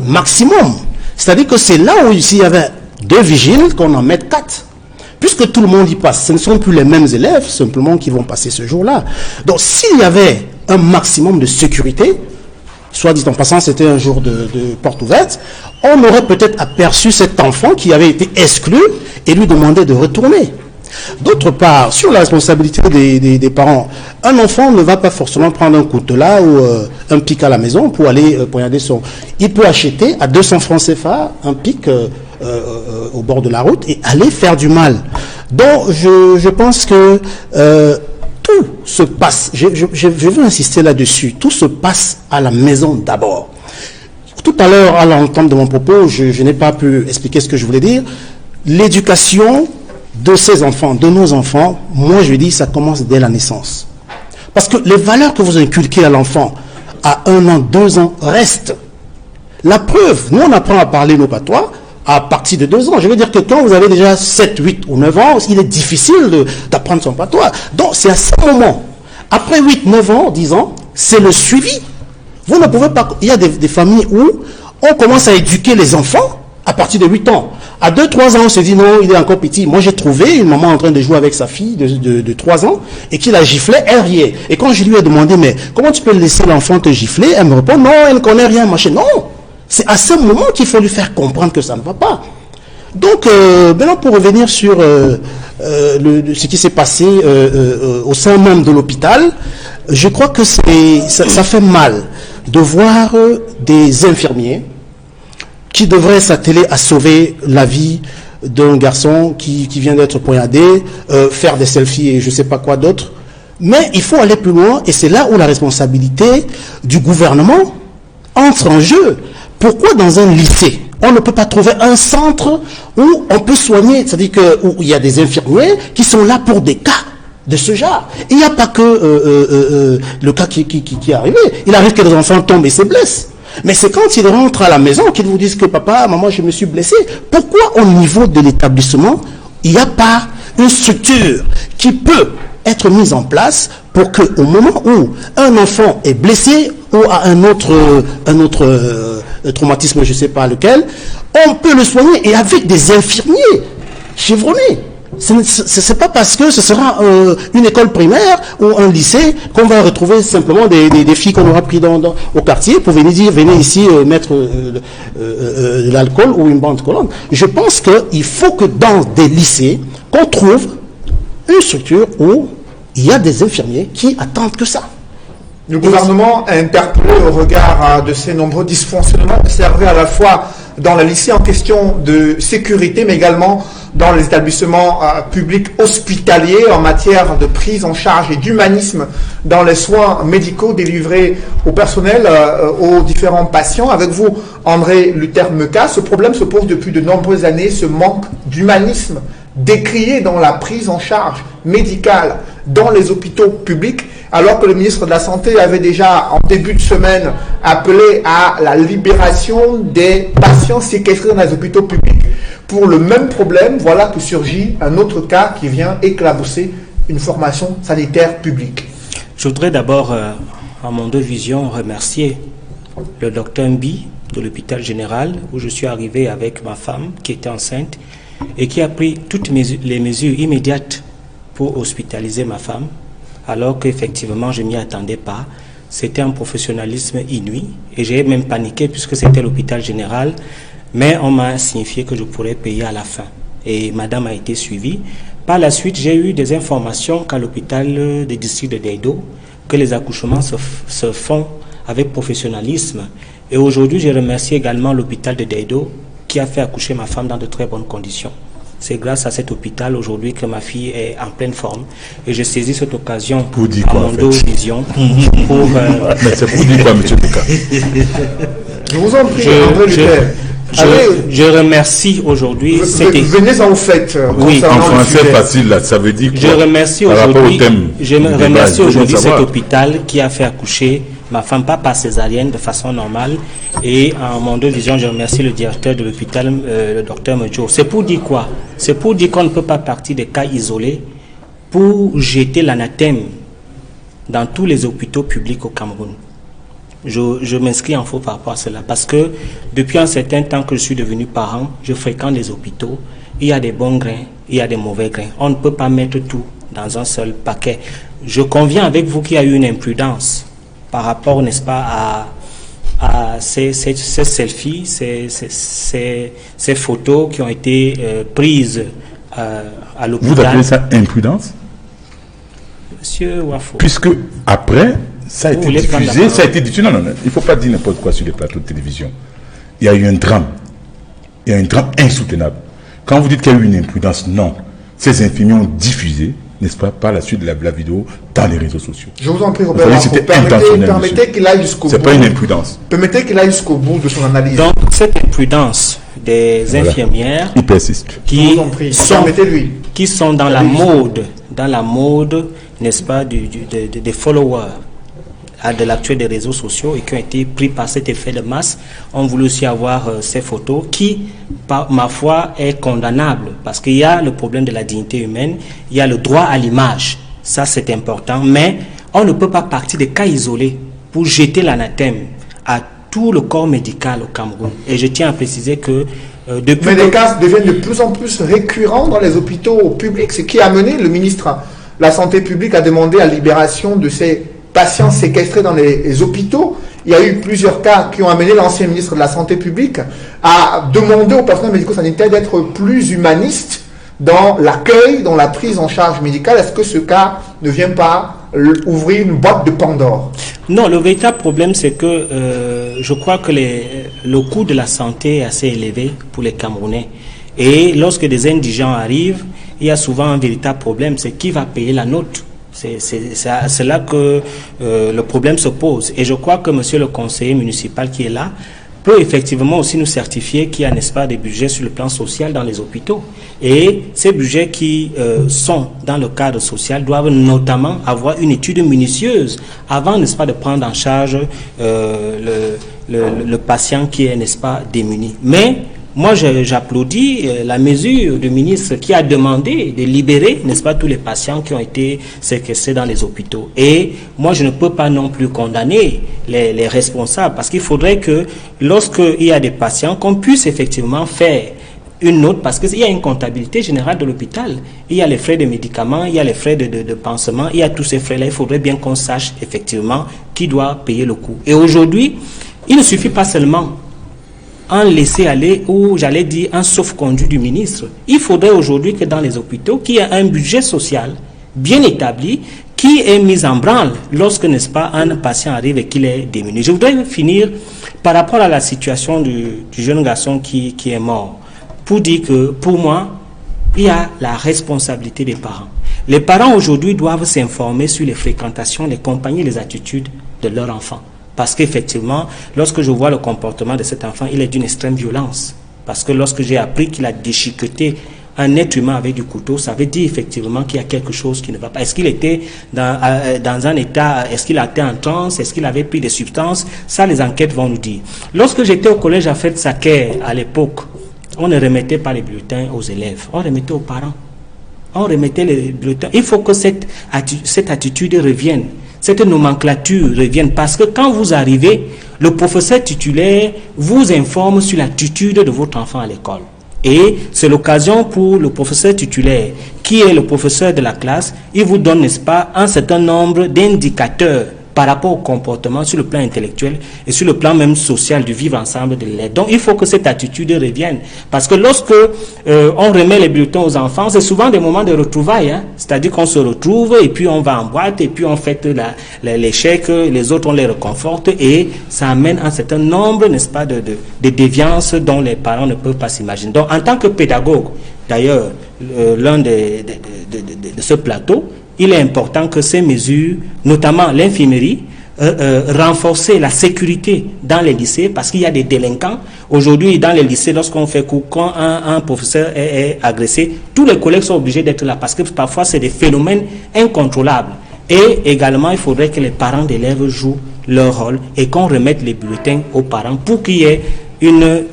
maximum. C'est-à-dire que c'est là où s'il y avait 2 vigiles, qu'on en mette 4. Puisque tout le monde y passe, ce ne sont plus les mêmes élèves simplement qui vont passer ce jour-là. Donc s'il y avait un maximum de sécurité, soit dit en passant, c'était un jour de porte ouverte, on aurait peut-être aperçu cet enfant qui avait été exclu et lui demander de retourner. D'autre part, sur la responsabilité des parents, un enfant ne va pas forcément prendre un couteau là ou un pic à la maison pour aller poignarder son... Il peut acheter à 200 francs CFA un pic au bord de la route et aller faire du mal. Donc, je pense que tout se passe, je veux insister là-dessus, tout se passe à la maison d'abord. Tout à l'heure, à l'entente de mon propos, je n'ai pas pu expliquer ce que je voulais dire. L'éducation de ces enfants, de nos enfants, moi je dis, ça commence dès la naissance. Parce que les valeurs que vous inculquez à l'enfant à 1 an, 2 ans restent. La preuve, nous on apprend à parler nos patois à partir de 2 ans. Je veux dire que quand vous avez déjà 7, 8 ou 9 ans, il est difficile d'apprendre son patois. Donc c'est à ce moment, après 8, 9 ans, 10 ans, c'est le suivi. Vous ne pouvez pas... Il y a des familles où on commence à éduquer les enfants à partir de 8 ans. À 2-3 ans, on se dit non, il est encore petit. Moi, j'ai trouvé une maman en train de jouer avec sa fille de 3 ans et qui la giflait, elle riait. Et quand je lui ai demandé, mais comment tu peux laisser l'enfant te gifler? Elle me répond, non, elle ne connaît rien, machin. Non, c'est à ce moment qu'il faut lui faire comprendre que ça ne va pas. Donc, maintenant, pour revenir sur ce qui s'est passé au sein même de l'hôpital, je crois que ça fait mal de voir des infirmiers qui devrait s'atteler à sauver la vie d'un garçon qui vient d'être poignardé, faire des selfies et je ne sais pas quoi d'autre. Mais il faut aller plus loin et c'est là où la responsabilité du gouvernement entre en jeu. Pourquoi dans un lycée, on ne peut pas trouver un centre où on peut soigner, c'est-à-dire où il y a des infirmiers qui sont là pour des cas de ce genre. Il n'y a pas que le cas qui est arrivé. Il arrive que les enfants tombent et se blessent. Mais c'est quand ils rentrent à la maison qu'ils vous disent que papa, maman, je me suis blessé. Pourquoi au niveau de l'établissement, il n'y a pas une structure qui peut être mise en place pour qu'au moment où un enfant est blessé ou a un autre traumatisme, je ne sais pas lequel, on peut le soigner et avec des infirmiers chevronnés. Ce n'est pas parce que ce sera une école primaire ou un lycée qu'on va retrouver simplement des filles qu'on aura pris au quartier pour venir dire, venez ici mettre de l'alcool ou une bande collante. Je pense qu'il faut que dans des lycées, qu'on trouve une structure où il y a des infirmiers qui attendent que ça. Le gouvernement a interpellé au regard de ces nombreux dysfonctionnements observés à la fois dans les lycées en question de sécurité, mais également dans les établissements publics hospitaliers en matière de prise en charge et d'humanisme dans les soins médicaux délivrés au personnel, aux différents patients. Avec vous, André Luther Meka, ce problème se pose depuis de nombreuses années, ce manque d'humanisme décrié dans la prise en charge médicale dans les hôpitaux publics, alors que le ministre de la Santé avait déjà, en début de semaine, appelé à la libération des patients séquestrés dans les hôpitaux publics. Pour le même problème, voilà que surgit un autre cas qui vient éclabousser une formation sanitaire publique. Je voudrais d'abord, à mon deux visions, remercier le docteur Mbi de l'hôpital général, où je suis arrivé avec ma femme qui était enceinte et qui a pris toutes les mesures immédiates pour hospitaliser ma femme, alors qu'effectivement je ne m'y attendais pas. C'était un professionnalisme inouï et j'ai même paniqué puisque c'était l'hôpital général, mais on m'a signifié que je pourrais payer à la fin. et madame a été suivie. Par la suite, j'ai eu des informations qu'à l'hôpital des districts de Daido, que les accouchements se font avec professionnalisme. Et aujourd'hui, je remercie également l'hôpital de Daido qui a fait accoucher ma femme dans de très bonnes conditions. C'est grâce à cet hôpital aujourd'hui que ma fille est en pleine forme. Et je saisis cette occasion pour dire à quoi, Mondo en fait Vision pour... Mais c'est pour dire quoi, M. Lucas? Je vous en prie, André Luther. Je remercie aujourd'hui... Venez en fait. Oui, en français facile, là, ça veut dire quoi? Je remercie aujourd'hui cet hôpital qui a fait accoucher ma femme, pas par césarienne, de façon normale. Et en Mondo Vision, je remercie le directeur de l'hôpital, le docteur Medjo. C'est pour dire quoi? C'est pour dire qu'on ne peut pas partir des cas isolés pour jeter l'anathème dans tous les hôpitaux publics au Cameroun. Je m'inscris en faux par rapport à cela parce que depuis un certain temps que je suis devenu parent, je fréquente les hôpitaux. Il y a des bons grains, il y a des mauvais grains. On ne peut pas mettre tout dans un seul paquet. Je conviens avec vous qu'il y a eu une imprudence par rapport, n'est-ce pas, à ces selfies, ces photos qui ont été prises à l'hôpital. Vous appelez ça imprudence? Monsieur Wafo. Puisque après, ça a été diffusé, non, il ne faut pas dire n'importe quoi sur les plateaux de télévision. Il y a eu un drame. Il y a un drame insoutenable. Quand vous dites qu'il y a eu une imprudence, non. Ces infirmiers ont diffusé, n'est-ce pas, par la suite de la vidéo dans les réseaux sociaux. Je vous en prie, Robert. Permettez qu'il aille jusqu'au bout. C'est pas une imprudence. Permettez qu'il aille jusqu'au bout de son analyse. Donc, cette imprudence des infirmières il persiste. Qui sont dans la mode, n'est-ce pas, des followers de l'actuel des réseaux sociaux et qui ont été pris par cet effet de masse, ont voulu aussi avoir ces photos qui, par ma foi, est condamnable parce qu'il y a le problème de la dignité humaine, il y a le droit à l'image, ça c'est important, mais on ne peut pas partir des cas isolés pour jeter l'anathème à tout le corps médical au Cameroun. Et je tiens à préciser que depuis... Mais les cas deviennent de plus en plus récurrents dans les hôpitaux publics, ce qui a amené le ministre de la Santé publique à demander la libération de ces patients séquestrés dans les hôpitaux. Il y a eu plusieurs cas qui ont amené l'ancien ministre de la Santé publique à demander aux personnels médico-sanitaires d'être plus humanistes dans l'accueil, dans la prise en charge médicale. Est-ce que ce cas ne vient pas ouvrir une boîte de Pandore? Non, le véritable problème, c'est que je crois que le coût de la santé est assez élevé pour les Camerounais. Et lorsque des indigents arrivent, il y a souvent un véritable problème, c'est qui va payer la note. C'est là que le problème se pose. Et je crois que monsieur le conseiller municipal qui est là peut effectivement aussi nous certifier qu'il y a, n'est-ce pas, des budgets sur le plan social dans les hôpitaux. Et ces budgets qui sont dans le cadre social doivent notamment avoir une étude minutieuse avant, n'est-ce pas, de prendre en charge le patient qui est, n'est-ce pas, démuni. Mais moi, j'applaudis la mesure du ministre qui a demandé de libérer, n'est-ce pas, tous les patients qui ont été séquestrés dans les hôpitaux. Et moi, je ne peux pas non plus condamner les responsables parce qu'il faudrait que lorsqu'il y a des patients, qu'on puisse effectivement faire une note parce qu'il y a une comptabilité générale de l'hôpital. Il y a les frais de médicaments, il y a les frais de pansement, il y a tous ces frais-là. Il faudrait bien qu'on sache effectivement qui doit payer le coût. Et aujourd'hui, il ne suffit pas seulement un laisser-aller ou, j'allais dire, un sauf-conduit du ministre. Il faudrait aujourd'hui que dans les hôpitaux, qu'il y ait un budget social bien établi qui est mis en branle lorsque, n'est-ce pas, un patient arrive et qu'il est démuni. Je voudrais finir par rapport à la situation du jeune garçon qui est mort, pour dire que, pour moi, il y a la responsabilité des parents. Les parents aujourd'hui doivent s'informer sur les fréquentations, les compagnies, les attitudes de leur enfant. Parce qu'effectivement, lorsque je vois le comportement de cet enfant, il est d'une extrême violence. Parce que lorsque j'ai appris qu'il a déchiqueté un être humain avec du couteau, ça veut dire effectivement qu'il y a quelque chose qui ne va pas. Est-ce qu'il était dans un état, est-ce qu'il était en transe, est-ce qu'il avait pris des substances? Ça, les enquêtes vont nous dire. Lorsque j'étais au collège à Fred Saker, à l'époque, on ne remettait pas les bulletins aux élèves, on remettait aux parents. On remettait les bulletins. Il faut que cette attitude revienne. Cette nomenclature revienne parce que quand vous arrivez, le professeur titulaire vous informe sur l'attitude de votre enfant à l'école. Et c'est l'occasion pour le professeur titulaire, qui est le professeur de la classe, il vous donne, n'est-ce pas, un certain nombre d'indicateurs par rapport au comportement sur le plan intellectuel et sur le plan même social du vivre ensemble de l'élève. Donc il faut que cette attitude revienne. Parce que lorsque on remet les bulletins aux enfants, c'est souvent des moments de retrouvailles. Hein? C'est-à-dire qu'on se retrouve et puis on va en boîte et puis on fête l'échec, les autres on les réconforte et ça amène un certain nombre, n'est-ce pas, de déviances dont les parents ne peuvent pas s'imaginer. Donc en tant que pédagogue, d'ailleurs, l'un de ce plateau, il est important que ces mesures, notamment l'infirmerie, renforcer la sécurité dans les lycées parce qu'il y a des délinquants. Aujourd'hui, dans les lycées, lorsqu'on fait cours, quand un professeur est agressé, tous les collègues sont obligés d'être là parce que parfois c'est des phénomènes incontrôlables. Et également, il faudrait que les parents d'élèves jouent leur rôle et qu'on remette les bulletins aux parents pour qu'il y ait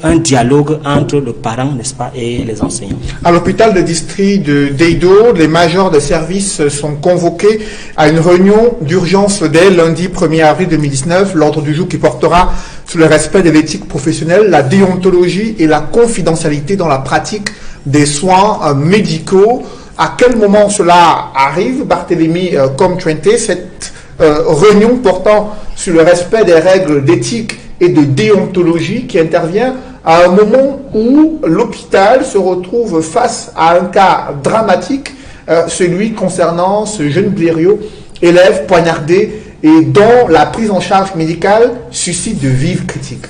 un dialogue entre le parent, n'est-ce pas, et les enseignants. À l'hôpital de district de Deido, les majors de service sont convoqués à une réunion d'urgence dès lundi 1er avril 2019, l'ordre du jour qui portera sur le respect de l'éthique professionnelle, la déontologie et la confidentialité dans la pratique des soins médicaux. À quel moment cela arrive, Barthélémy Komtwente, cette réunion portant sur le respect des règles d'éthique et de déontologie qui intervient à un moment où l'hôpital se retrouve face à un cas dramatique, celui concernant ce jeune blériot, élève poignardé et dont la prise en charge médicale suscite de vives critiques.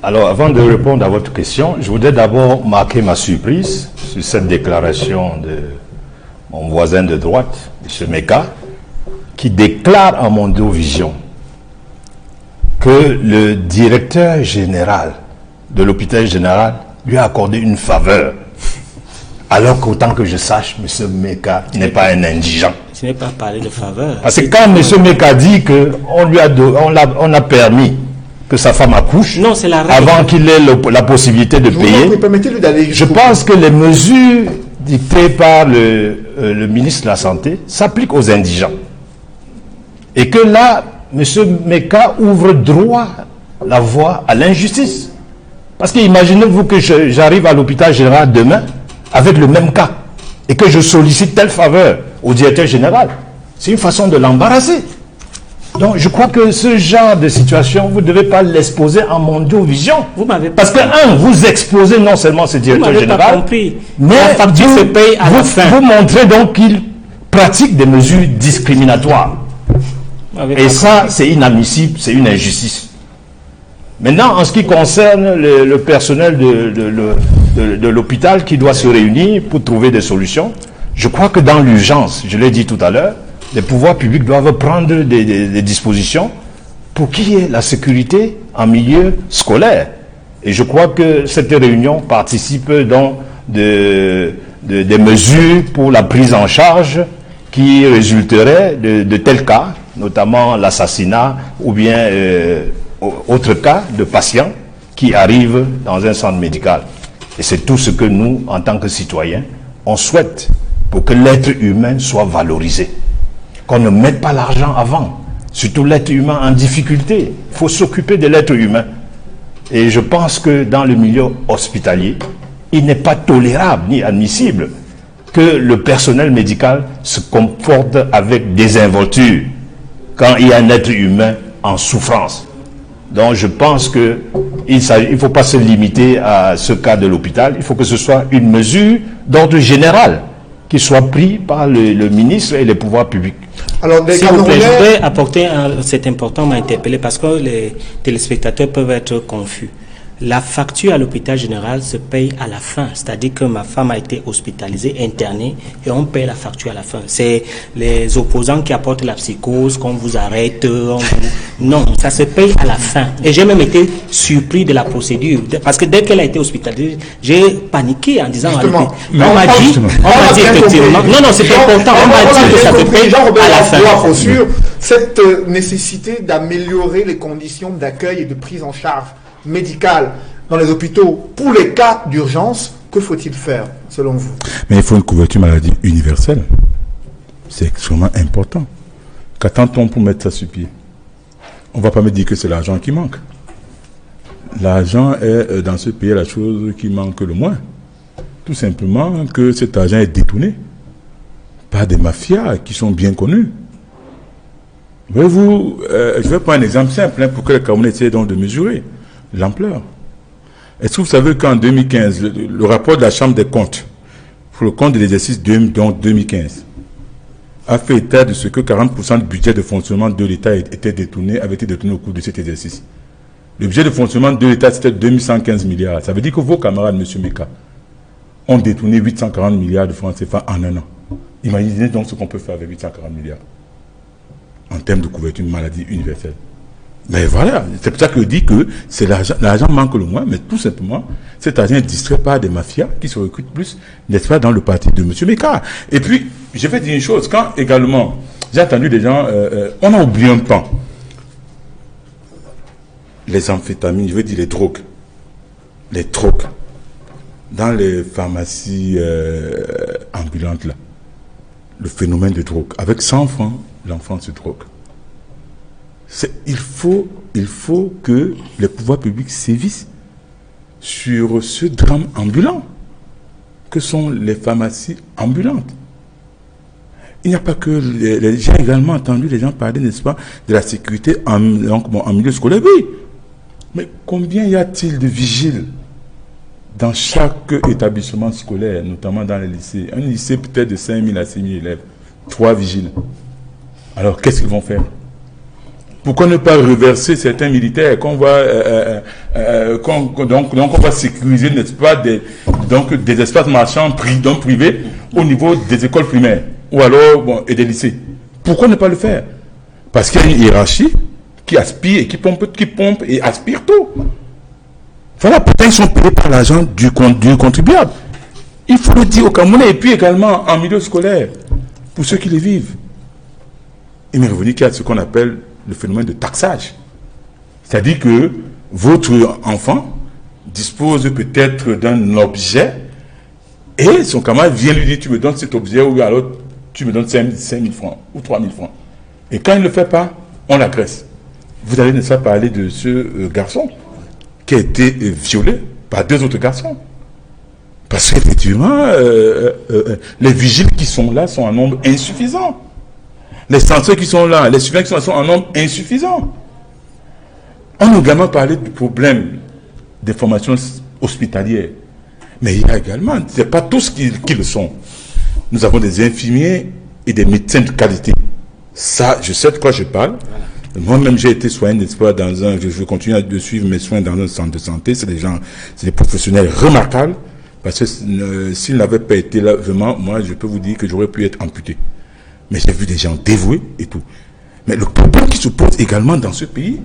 Alors, avant de répondre à votre question, je voudrais d'abord marquer ma surprise sur cette déclaration de mon voisin de droite, M. Meka, qui déclare à Mondovision que le directeur général de l'hôpital général lui a accordé une faveur. Alors qu'autant que je sache, M. Meka n'est pas un indigent. Je n'ai pas parlé de faveur. Parce que quand M. Meka dit qu'on a permis que sa femme accouche, non, c'est la règle. Avant qu'il ait la possibilité de payer, je pense que les mesures dictées par le ministre de la Santé s'appliquent aux indigents. Et que là, M. Meka ouvre droit la voie à l'injustice. Parce que imaginez-vous que j'arrive à l'hôpital général demain avec le même cas et que je sollicite telle faveur au directeur général. C'est une façon de l'embarrasser. Donc je crois que ce genre de situation, vous ne devez pas l'exposer en Mondiovision. Parce que, vous exposez non seulement ce directeur général, compris. mais la facture se paye à la fin. Vous montrez donc qu'il pratique des mesures discriminatoires. Et ça, c'est inadmissible, c'est une injustice. Maintenant, en ce qui concerne le personnel de l'hôpital qui doit se réunir pour trouver des solutions, je crois que dans l'urgence, je l'ai dit tout à l'heure, les pouvoirs publics doivent prendre des dispositions pour qu'il y ait la sécurité en milieu scolaire. Et je crois que cette réunion participe donc des mesures pour la prise en charge qui résulteraient de tels cas, notamment l'assassinat ou bien autres cas de patients qui arrivent dans un centre médical. Et c'est tout ce que nous, en tant que citoyens, on souhaite pour que l'être humain soit valorisé. Qu'on ne mette pas l'argent avant, surtout l'être humain en difficulté. Il faut s'occuper de l'être humain. Et je pense que dans le milieu hospitalier, il n'est pas tolérable ni admissible que le personnel médical se comporte avec désinvolture quand il y a un être humain en souffrance. Donc je pense qu'il ne faut pas se limiter à ce cas de l'hôpital, il faut que ce soit une mesure d'ordre général qui soit prise par le ministre et les pouvoirs publics. Alors, s'il vous plaît, je voudrais apporter, c'est important, m'a interpellé parce que les téléspectateurs peuvent être confus. La facture à l'hôpital général se paye à la fin, c'est-à-dire que ma femme a été hospitalisée, internée, et on paye la facture à la fin. C'est les opposants qui apportent la psychose, qu'on vous arrête, non, ça se paye à la fin. Et j'ai même été surpris de la procédure, parce que dès qu'elle a été hospitalisée, j'ai paniqué en disant... Justement. On m'a dit effectivement... Non, c'est important, on m'a dit que ça se paye à la fin. Sur cette nécessité d'améliorer les conditions d'accueil et de prise en charge médicale dans les hôpitaux pour les cas d'urgence, que faut-il faire selon vous? Mais il faut une couverture maladie universelle. C'est extrêmement important. Qu'attend-on pour mettre ça sur pied? On ne va pas me dire que c'est l'argent qui manque. L'argent est dans ce pays la chose qui manque le moins. Tout simplement que cet argent est détourné par des mafias qui sont bien connues. Voyez-vous, je vais prendre un exemple simple pour que les Camerounais essayent donc de mesurer l'ampleur. Est-ce que vous savez qu'en 2015, le rapport de la Chambre des comptes pour le compte de l'exercice 2015 a fait état de ce que 40% du budget de fonctionnement de l'État avait été détourné au cours de cet exercice. Le budget de fonctionnement de l'État, c'était 2115 milliards. Ça veut dire que vos camarades, M. Meka, ont détourné 840 milliards de francs CFA en un an. Imaginez donc ce qu'on peut faire avec 840 milliards en termes de couverture de maladie universelle. Mais voilà, c'est pour ça que je dis que c'est l'argent manque le moins, mais tout simplement, cet argent est distrait par des mafias qui se recrutent plus, n'est-ce pas, dans le parti de M. Meka. Et puis, je vais dire une chose, quand également, j'ai entendu des gens, on a oublié un pan, les amphétamines, je veux dire les drogues, dans les pharmacies ambulantes là, le phénomène de drogue, avec 100 francs, l'enfant se drogue. Il faut que les pouvoirs publics sévissent sur ce drame ambulant que sont les pharmacies ambulantes. Il n'y a pas que les gens également entendu les gens parler, n'est-ce pas, de la sécurité en milieu scolaire. Oui, mais combien y a-t-il de vigiles dans chaque établissement scolaire, notamment dans les lycées? Un lycée peut-être de 5 000 à 6 000 élèves, 3 vigiles. Alors qu'est-ce qu'ils vont faire? Pourquoi ne pas reverser certains militaires qu'on va donc on va sécuriser, n'est-ce pas, des espaces marchands privés au niveau des écoles primaires ou alors et des lycées? Pourquoi ne pas le faire? Parce qu'il y a une hiérarchie qui aspire et qui pompe et aspire tout. Voilà, peut-être ils sont payés par l'argent du contribuable. Il faut le dire aux Camerounais et puis également en milieu scolaire pour ceux qui les vivent. Il m'est revenu qu'il y a ce qu'on appelle le phénomène de taxage. C'est-à-dire que votre enfant dispose peut-être d'un objet et son camarade vient lui dire tu me donnes cet objet ou alors tu me donnes 5 000 francs ou 3 000 francs. Et quand il ne le fait pas, on l'agresse. Vous allez ne pas parler de ce garçon qui a été violé par 2 autres garçons. Parce qu'effectivement, les vigiles qui sont là sont en nombre insuffisant. Les censeurs qui sont là, les surveillants qui sont là sont en nombre insuffisant. On a également parlé du problème des formations hospitalières. Mais il y a également, ce n'est pas tous qui le sont. Nous avons des infirmiers et des médecins de qualité. Ça, je sais de quoi je parle. Moi-même, j'ai été soigné, n'est-ce pas, je continue de suivre mes soins dans un centre de santé. C'est des professionnels remarquables. Parce que s'ils n'avaient pas été là, vraiment, moi, je peux vous dire que j'aurais pu être amputé. Mais j'ai vu des gens dévoués et tout. Mais le problème qui se pose également dans ce pays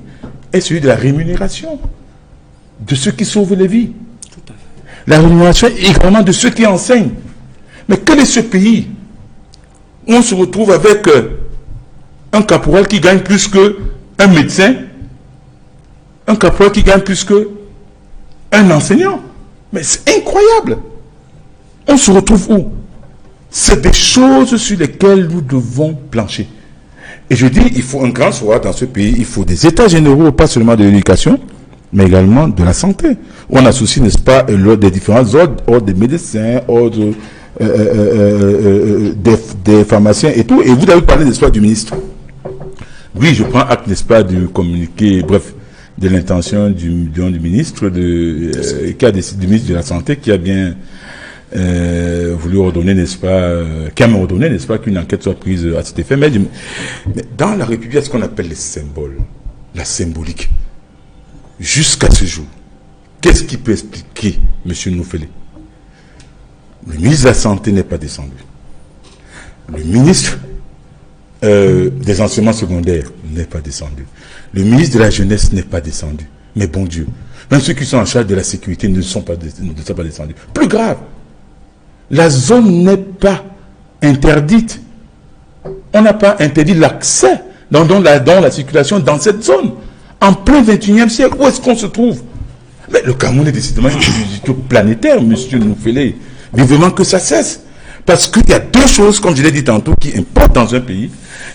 est celui de la rémunération de ceux qui sauvent les vies. Tout à fait. La rémunération également de ceux qui enseignent. Mais quel est ce pays où on se retrouve avec un caporal qui gagne plus qu'un médecin, un caporal qui gagne plus qu'un enseignant? Mais c'est incroyable. On se retrouve où? C'est des choses sur lesquelles nous devons plancher. Et je dis, il faut un grand soir dans ce pays. Il faut des états généraux, pas seulement de l'éducation, mais également de la santé. Où on associe, n'est-ce pas, des différents ordres des médecins, ordres des pharmaciens et tout. Et vous avez parlé, n'est-ce pas, du ministre. Oui, je prends acte, n'est-ce pas, du communiqué, bref, de l'intention du ministre, qui a décidé, du ministre de la Santé, qui a bien voulu ordonner, n'est-ce pas, qui a ordonné, n'est-ce pas, qu'une enquête soit prise à cet effet. Mais dans la République, il y a ce qu'on appelle les symboles, la symbolique. Jusqu'à ce jour, qu'est-ce qui peut expliquer, M. Noufélé? Le ministre de la Santé n'est pas descendu. Le ministre des enseignements secondaires n'est pas descendu. Le ministre de la Jeunesse n'est pas descendu. Mais bon Dieu, même ceux qui sont en charge de la sécurité ne sont pas descendus. Plus grave, la zone n'est pas interdite. On n'a pas interdit l'accès dans la circulation dans cette zone. En plein 21e siècle, où est-ce qu'on se trouve? Mais le Cameroun est décidément une planétaire, monsieur Noufélé. Vivement que ça cesse. Parce qu'il y a 2 choses, comme je l'ai dit tantôt, qui importent dans un pays.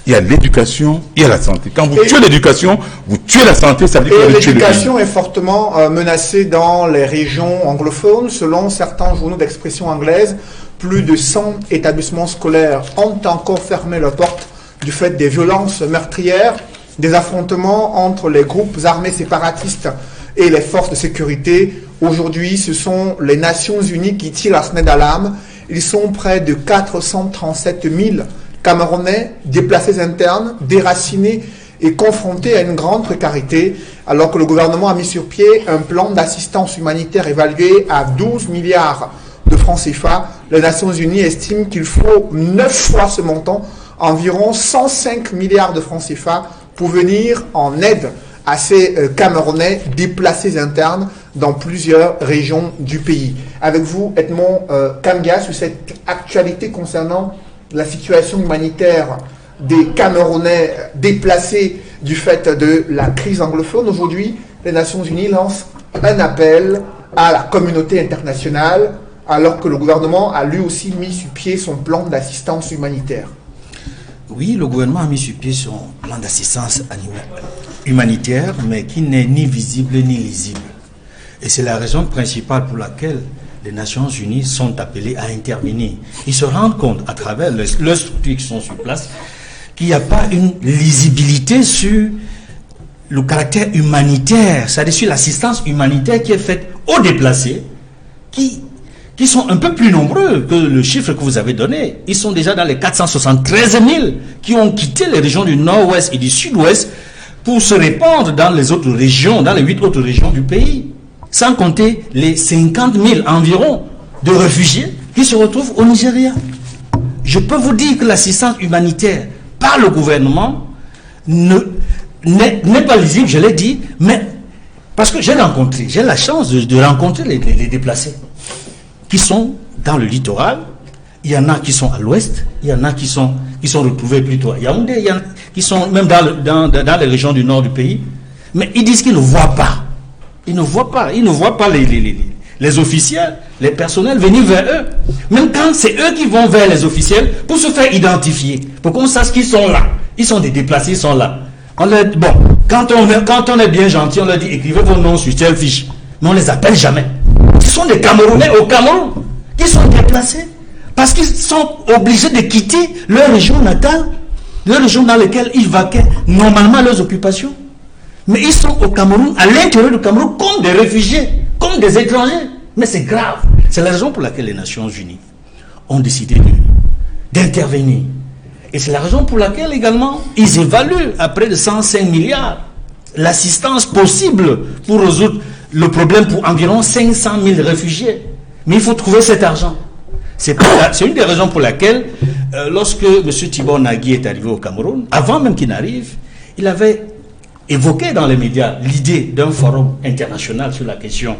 Il y a l'éducation, il y a la santé. Quand vous tuez l'éducation, vous tuez la santé, ça veut dire que vous tuez le pays. L'éducation est fortement menacée dans les régions anglophones. Selon certains journaux d'expression anglaise, plus de 100 établissements scolaires ont encore fermé leurs portes du fait des violences meurtrières, des affrontements entre les groupes armés séparatistes et les forces de sécurité. Aujourd'hui, ce sont les Nations Unies qui tirent la sonnette d'alarme. Ils sont près de 437 000 Camerounais déplacés internes, déracinés et confrontés à une grande précarité, alors que le gouvernement a mis sur pied un plan d'assistance humanitaire évalué à 12 milliards de francs CFA. Les Nations Unies estiment qu'il faut 9 fois ce montant, environ 105 milliards de francs CFA, pour venir en aide à ces Camerounais déplacés internes dans plusieurs régions du pays. Avec vous, Edmond Kamga, sur cette actualité concernant la situation humanitaire des Camerounais déplacés du fait de la crise anglophone. Aujourd'hui, les Nations Unies lancent un appel à la communauté internationale, alors que le gouvernement a lui aussi mis sur pied son plan d'assistance humanitaire. Oui, le gouvernement a mis sur pied son plan d'assistance humanitaire, mais qui n'est ni visible ni lisible. Et c'est la raison principale pour laquelle les Nations Unies sont appelées à intervenir. Ils se rendent compte, à travers leurs structures qui sont sur place, qu'il n'y a pas une lisibilité sur le caractère humanitaire, c'est-à-dire sur l'assistance humanitaire qui est faite aux déplacés, qui sont un peu plus nombreux que le chiffre que vous avez donné. Ils sont déjà dans les 473 000 qui ont quitté les régions du nord-ouest et du sud-ouest pour se répandre dans les autres régions, dans les 8 autres régions du pays. Sans compter les 50 000 environ de réfugiés qui se retrouvent au Nigeria. Je peux vous dire que l'assistance humanitaire par le gouvernement n'est pas lisible, je l'ai dit, mais parce que j'ai la chance de rencontrer les déplacés qui sont dans le littoral. Il y en a qui sont à l'ouest, il y en a qui sont retrouvés plutôt à Yaoundé, il y en a qui sont même dans les régions du nord du pays, mais ils disent qu'ils ne voient pas. Ils ne voient pas les officiels, les personnels venir vers eux. Même quand c'est eux qui vont vers les officiels pour se faire identifier, pour qu'on sache qu'ils sont là. Ils sont des déplacés, ils sont là. Quand on est bien gentil, on leur dit écrivez vos noms sur telle fiche. Mais on ne les appelle jamais. Ce sont des Camerounais au Cameroun qui sont déplacés parce qu'ils sont obligés de quitter leur région natale, leur région dans laquelle ils vaquaient normalement leurs occupations. Mais ils sont au Cameroun, à l'intérieur du Cameroun, comme des réfugiés, comme des étrangers. Mais c'est grave. C'est la raison pour laquelle les Nations Unies ont décidé d'intervenir. Et c'est la raison pour laquelle également, ils évaluent à près de 105 milliards l'assistance possible pour résoudre le problème pour environ 500 000 réfugiés. Mais il faut trouver cet argent. C'est une des raisons pour laquelle, lorsque M. Thibor Nagui est arrivé au Cameroun, avant même qu'il n'arrive, il avait évoqué dans les médias l'idée d'un forum international sur la question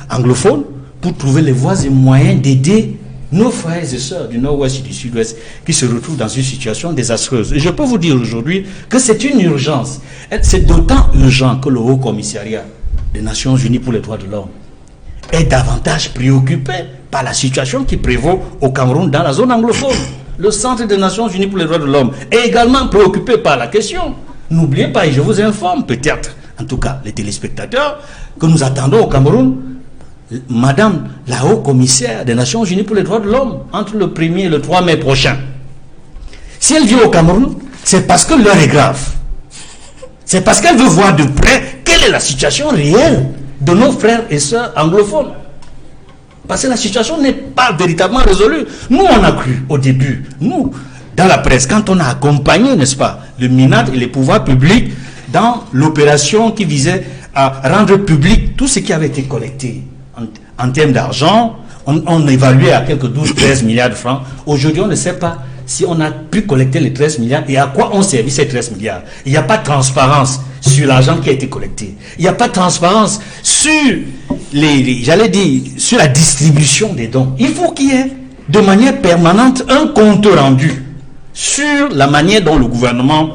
anglophone pour trouver les voies et moyens d'aider nos frères et sœurs du nord-ouest et du sud-ouest qui se retrouvent dans une situation désastreuse. Et je peux vous dire aujourd'hui que c'est une urgence. C'est d'autant urgent que le Haut Commissariat des Nations Unies pour les droits de l'homme est davantage préoccupé par la situation qui prévaut au Cameroun dans la zone anglophone. Le Centre des Nations Unies pour les droits de l'homme est également préoccupé par la question. N'oubliez pas, et je vous informe peut-être, en tout cas les téléspectateurs, que nous attendons au Cameroun Madame la haut-commissaire des Nations Unies pour les droits de l'homme entre le 1er et le 3 mai prochain. Si elle vient au Cameroun, c'est parce que l'heure est grave. C'est parce qu'elle veut voir de près quelle est la situation réelle de nos frères et sœurs anglophones. Parce que la situation n'est pas véritablement résolue. Nous, on a cru au début, nous, dans la presse, quand on a accompagné, n'est-ce pas, le MINAD et les pouvoirs publics dans l'opération qui visait à rendre public tout ce qui avait été collecté en termes d'argent, on évaluait à quelques 12-13 milliards de francs. Aujourd'hui, on ne sait pas si on a pu collecter les 13 milliards et à quoi ont servi ces 13 milliards. Il n'y a pas de transparence sur l'argent qui a été collecté. Il n'y a pas de transparence sur sur la distribution des dons. Il faut qu'il y ait de manière permanente un compte rendu sur la manière dont le gouvernement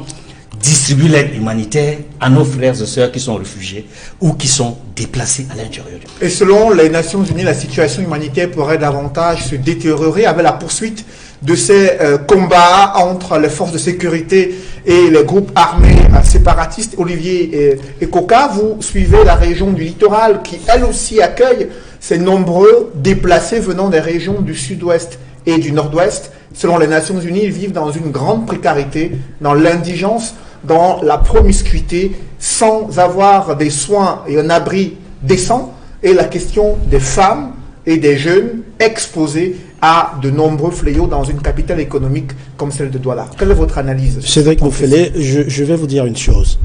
distribue l'aide humanitaire à nos frères et sœurs qui sont réfugiés ou qui sont déplacés à l'intérieur du pays. Et selon les Nations Unies, la situation humanitaire pourrait davantage se détériorer avec la poursuite de ces combats entre les forces de sécurité et les groupes armés séparatistes. Olivier Ekoka, vous suivez la région du littoral qui, elle aussi, accueille ces nombreux déplacés venant des régions du sud-ouest et du Nord-Ouest. Selon les Nations Unies, ils vivent dans une grande précarité, dans l'indigence, dans la promiscuité, sans avoir des soins et un abri décent. Et la question des femmes et des jeunes exposés à de nombreux fléaux dans une capitale économique comme celle de Douala. Quelle est votre analyse? Cédric Mouffelet, je vais vous dire une chose.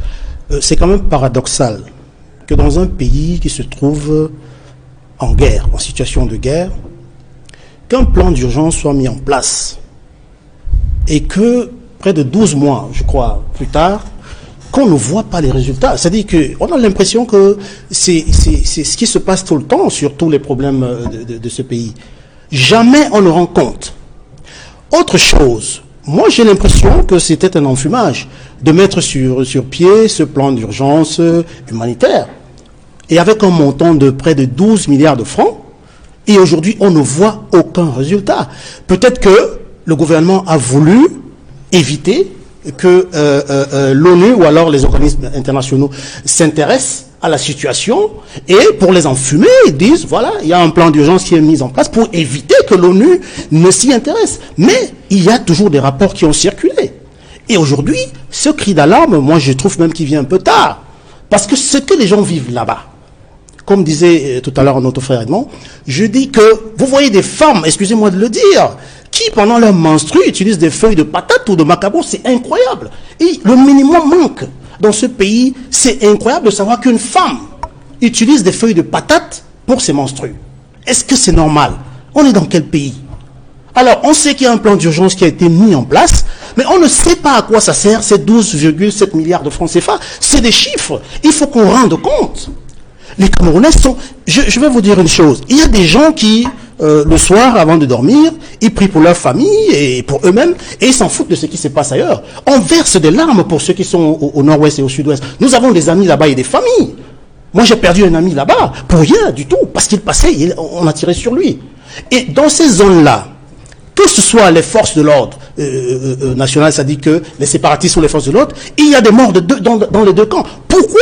C'est quand même paradoxal que dans un pays qui se trouve en guerre, en situation de guerre, qu'un plan d'urgence soit mis en place et que près de 12 mois, je crois, plus tard, qu'on ne voit pas les résultats. C'est-à-dire qu'on a l'impression que c'est ce qui se passe tout le temps sur tous les problèmes de ce pays. Jamais on ne rend compte. Autre chose, moi j'ai l'impression que c'était un enfumage de mettre sur pied ce plan d'urgence humanitaire. Et avec un montant de près de 12 milliards de francs, et aujourd'hui on ne voit aucun résultat. Peut-être que le gouvernement a voulu éviter que l'ONU ou alors les organismes internationaux s'intéressent à la situation et pour les enfumer, ils disent voilà, il y a un plan d'urgence qui est mis en place pour éviter que l'ONU ne s'y intéresse. Mais il y a toujours des rapports qui ont circulé. Et aujourd'hui, ce cri d'alarme, moi je trouve même qu'il vient un peu tard. Parce que ce que les gens vivent là-bas, comme disait tout à l'heure notre frère Edmond, je dis que vous voyez des femmes, excusez-moi de le dire, qui pendant leur menstru utilisent des feuilles de patate ou de macabo, c'est incroyable. Et le minimum manque. Dans ce pays, c'est incroyable de savoir qu'une femme utilise des feuilles de patate pour ses menstrues. Est-ce que c'est normal? On est dans quel pays? Alors, on sait qu'il y a un plan d'urgence qui a été mis en place, mais on ne sait pas à quoi ça sert, ces 12,7 milliards de francs CFA. C'est des chiffres. Il faut qu'on rende compte. Les Camerounais sont... Je vais vous dire une chose. Il y a des gens qui, le soir, avant de dormir, ils prient pour leur famille et pour eux-mêmes, et ils s'en foutent de ce qui se passe ailleurs. On verse des larmes pour ceux qui sont au nord-ouest et au sud-ouest. Nous avons des amis là-bas et des familles. Moi, j'ai perdu un ami là-bas, pour rien du tout, parce qu'il passait, on a tiré sur lui. Et dans ces zones-là, que ce soit les forces de l'ordre nationales, ça dit que les séparatistes ou les forces de l'ordre, il y a des morts dans les deux camps. Pourquoi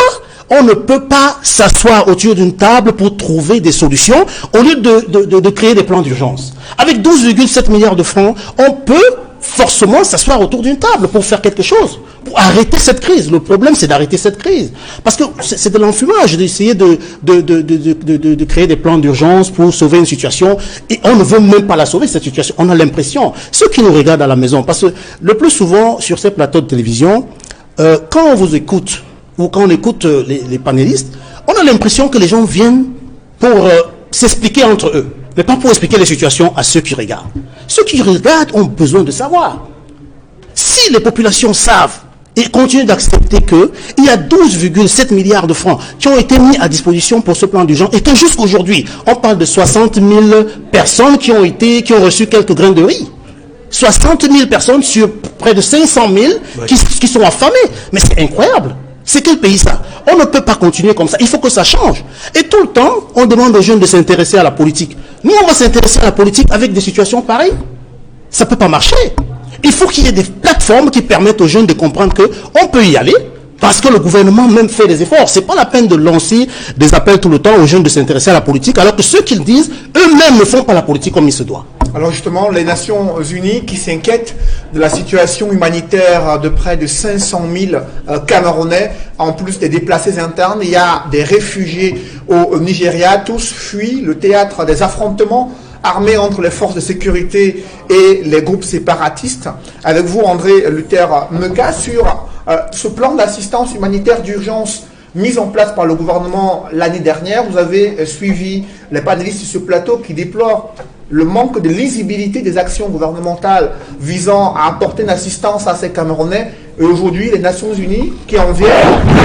on ne peut pas s'asseoir autour d'une table pour trouver des solutions au lieu de créer des plans d'urgence? Avec 12,7 milliards de francs, on peut forcément s'asseoir autour d'une table pour faire quelque chose, pour arrêter cette crise. Le problème, c'est d'arrêter cette crise. Parce que c'est de l'enfumage d'essayer de créer des plans d'urgence pour sauver une situation. Et on ne veut même pas la sauver, cette situation. On a l'impression, ceux qui nous regardent à la maison, parce que le plus souvent, sur ces plateaux de télévision, quand on vous écoute, ou quand on écoute les panélistes, on a l'impression que les gens viennent pour s'expliquer entre eux, mais pas pour expliquer les situations à ceux qui regardent. Ceux qui regardent ont besoin de savoir. Si les populations savent et continuent d'accepter qu'il y a 12,7 milliards de francs qui ont été mis à disposition pour ce plan d'urgence, et que jusqu'aujourd'hui, on parle de 60 000 personnes qui ont reçu quelques grains de riz. 60 000 personnes sur près de 500 000 qui sont affamées. Mais c'est incroyable. C'est quel pays ça? On ne peut pas continuer comme ça. Il faut que ça change. Et tout le temps, on demande aux jeunes de s'intéresser à la politique. Nous, on va s'intéresser à la politique avec des situations pareilles. Ça ne peut pas marcher. Il faut qu'il y ait des plateformes qui permettent aux jeunes de comprendre qu'on peut y aller, parce que le gouvernement même fait des efforts. Ce n'est pas la peine de lancer des appels tout le temps aux jeunes de s'intéresser à la politique, alors que ceux qu'ils disent, eux-mêmes ne font pas la politique comme il se doit. Alors justement, les Nations Unies qui s'inquiètent de la situation humanitaire de près de 500 000 Camerounais, en plus des déplacés internes, il y a des réfugiés au Nigeria, tous fuient le théâtre des affrontements armés entre les forces de sécurité et les groupes séparatistes. Avec vous, André Luther Meka, sur ce plan d'assistance humanitaire d'urgence mis en place par le gouvernement l'année dernière. Vous avez suivi les panélistes sur ce plateau qui déplorent le manque de lisibilité des actions gouvernementales visant à apporter une assistance à ces Camerounais. Et aujourd'hui, les Nations Unies qui en viennent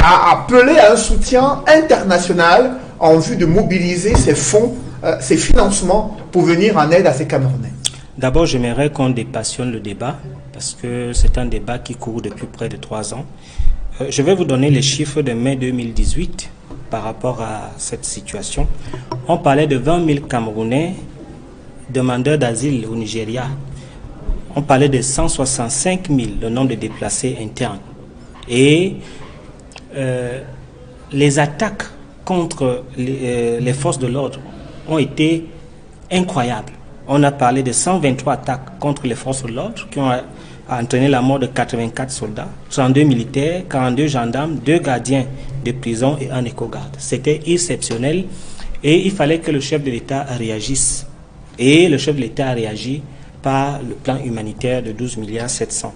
à appeler à un soutien international en vue de mobiliser ces fonds, ces financements pour venir en aide à ces Camerounais. D'abord, j'aimerais qu'on dépassionne le débat parce que c'est un débat qui court depuis près de 3 ans. Je vais vous donner les chiffres de mai 2018 par rapport à cette situation. On parlait de 20 000 Camerounais demandeurs d'asile au Nigeria. On parlait de 165 000, le nombre de déplacés internes. Et les attaques contre les forces de l'ordre ont été incroyables. on a parlé de 123 attaques contre les forces de l'ordre qui ont entraîné la mort de 84 soldats, 32 militaires, 42 gendarmes, 2 gardiens de prison et un éco-garde. C'était exceptionnel et il fallait que le chef de l'État réagisse. Et le chef de l'État a réagi par le plan humanitaire de 12 milliards 700.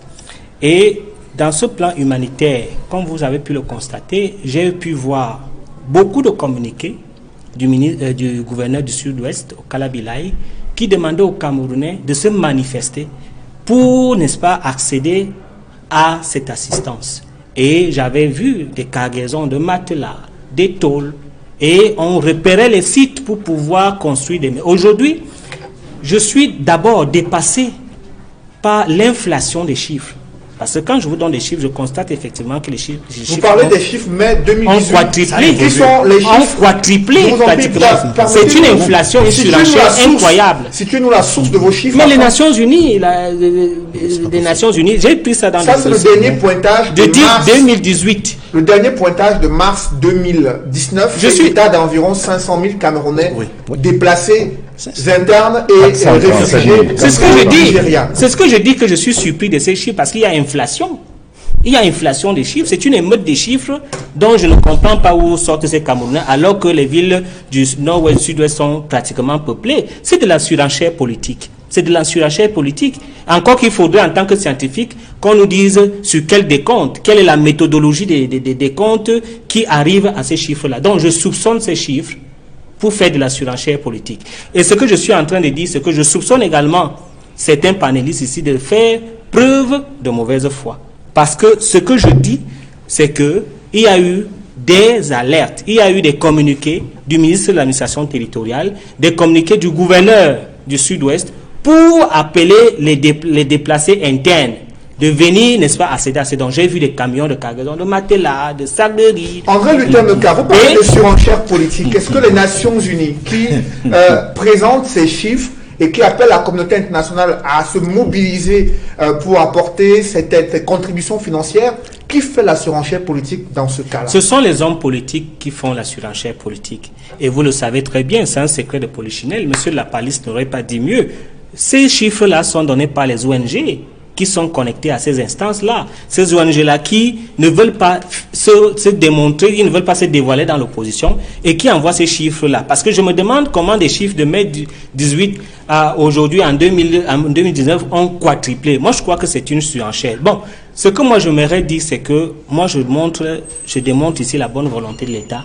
Et dans ce plan humanitaire, comme vous avez pu le constater, j'ai pu voir beaucoup de communiqués du gouverneur du Sud-Ouest, au Kalabilay, qui demandait aux Camerounais de se manifester pour, n'est-ce pas, accéder à cette assistance. Et j'avais vu des cargaisons de matelas, des tôles, et on repérait les sites pour pouvoir construire des... Aujourd'hui, je suis d'abord dépassé par l'inflation des chiffres. Parce que quand je vous donne des chiffres, je constate effectivement que les chiffres... Vous parlez des chiffres mai 2018. On quadruplé. Qui sont les chiffres? On quadruplé pratiquement. C'est une inflation, une surenchère incroyable. Situez-nous la source de vos chiffres. Mais les Nations Unies, les Nations Unies, j'ai pris ça dans ça, c'est le dernier pointage de mars 2018. Le dernier pointage de mars 2019, c'est l'état d'environ 500 000 Camerounais déplacés internes et réfugiés. C'est ce que je dis. C'est ce que je dis, que je suis surpris de ces chiffres parce qu'il y a inflation. Il y a inflation des chiffres. C'est une émeute des chiffres dont je ne comprends pas où sortent ces Camerounais alors que les villes du nord-ouest, sud-ouest sont pratiquement peuplées. C'est de la surenchère politique. C'est de la surenchère politique. Encore qu'il faudrait, en tant que scientifique, qu'on nous dise sur quel décompte, quelle est la méthodologie des décomptes qui arrivent à ces chiffres-là. Donc, je soupçonne ces chiffres pour faire de la surenchère politique. Et ce que je suis en train de dire, c'est que je soupçonne également certains panélistes ici de faire preuve de mauvaise foi. Parce que ce que je dis, c'est que il y a eu des alertes, il y a eu des communiqués du ministre de l'administration territoriale, des communiqués du gouverneur du Sud-Ouest pour appeler les déplacés internes de venir, n'est-ce pas, accéder à ces dons. J'ai vu des camions de cargaison, de matelas, de sacs de riz. André Luther Meka, vous parlez de surenchère politique. Est-ce que les Nations Unies qui présentent ces chiffres et qui appellent la communauté internationale à se mobiliser pour apporter cette contribution financière, qui fait la surenchère politique dans ce cas-là? Ce sont les hommes politiques qui font la surenchère politique. Et vous le savez très bien, c'est un secret de polichinelle. Monsieur Lapalisse n'aurait pas dit mieux. Ces chiffres-là sont donnés par les ONG qui sont connectés à ces instances-là. Ces ONG-là qui ne veulent pas se démontrer, ils ne veulent pas se dévoiler dans l'opposition et qui envoient ces chiffres-là. Parce que je me demande comment des chiffres de mai 18 à aujourd'hui, en 2019, ont quadruplé. Moi, je crois que c'est une surenchère. Bon, ce que moi, je m'aimerais dire, c'est que moi, je démontre ici la bonne volonté de l'État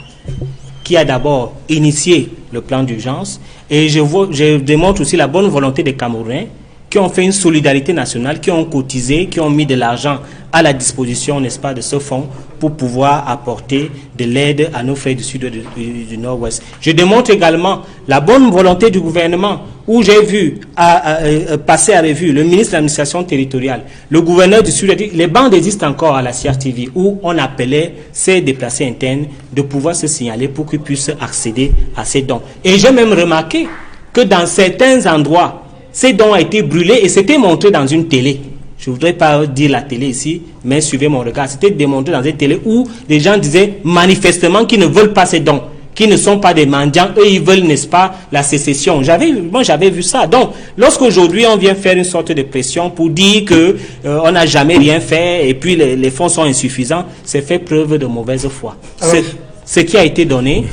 qui a d'abord initié le plan d'urgence et je démontre aussi la bonne volonté des Camerounais qui ont fait une solidarité nationale, qui ont cotisé, qui ont mis de l'argent à la disposition, n'est-ce pas, de ce fonds pour pouvoir apporter de l'aide à nos frères du sud et du nord-ouest. Je démontre également la bonne volonté du gouvernement où j'ai vu passer à revue le ministre de l'administration territoriale, le gouverneur du sud, les bandes existent encore à la CRTV où on appelait ces déplacés internes de pouvoir se signaler pour qu'ils puissent accéder à ces dons. Et j'ai même remarqué que dans certains endroits, ces dons ont été brûlés et c'était montré dans une télé. Je ne voudrais pas dire la télé ici, mais suivez mon regard. C'était démontré dans une télé où les gens disaient manifestement qu'ils ne veulent pas ces dons, qu'ils ne sont pas des mendiants. Eux, ils veulent, n'est-ce pas, la sécession. Moi, j'avais vu ça. Donc, lorsqu'aujourd'hui, on vient faire une sorte de pression pour dire que on n'a jamais rien fait et puis les fonds sont insuffisants, c'est fait preuve de mauvaise foi. Ce qui a été donné,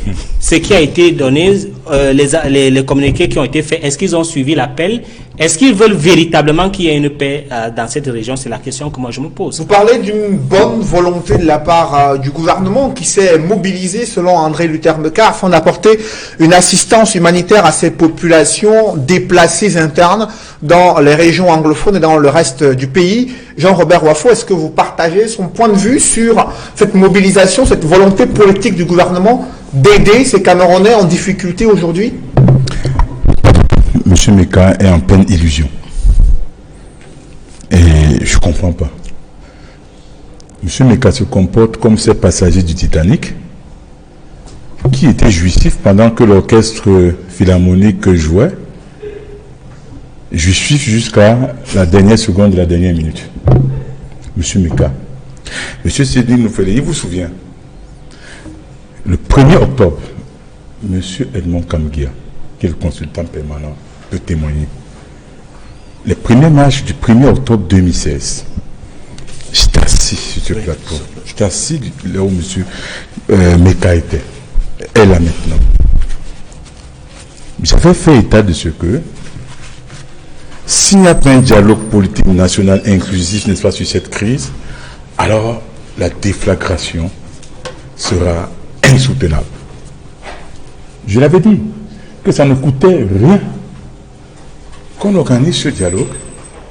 les communiqués qui ont été faits, est-ce qu'ils ont suivi l'appel? Est-ce qu'ils veulent véritablement qu'il y ait une paix dans cette région? C'est la question que moi je me pose. Vous parlez d'une bonne volonté de la part du gouvernement qui s'est mobilisé, selon André Luther Meka, afin d'apporter une assistance humanitaire à ces populations déplacées internes dans les régions anglophones et dans le reste du pays. Jean-Robert Wafo, est-ce que vous partagez son point de vue sur cette mobilisation, cette volonté politique du gouvernement d'aider ces Camerounais en difficulté aujourd'hui? Monsieur Meka est en pleine illusion. Et je ne comprends pas. Monsieur Meka se comporte comme ces passagers du Titanic qui étaient jouissifs pendant que l'orchestre philharmonique jouait. Jouissif jusqu'à la dernière seconde de la dernière minute. Monsieur Meka. Monsieur Sédine Noufele, il vous souvient, le 1er octobre, Monsieur Edmond Kamgia, qui est le consultant permanent, peut témoigner. les premiers matchs du 1er octobre 2016, j'étais assis sur ce plateau. J'étais assis là où M. Meka était. Elle là maintenant. J'avais fait état de ce que s'il n'y a pas un dialogue politique national inclusif, n'est-ce pas, sur cette crise, alors la déflagration sera insoutenable. Je l'avais dit, que ça ne coûtait rien qu'on organise ce dialogue,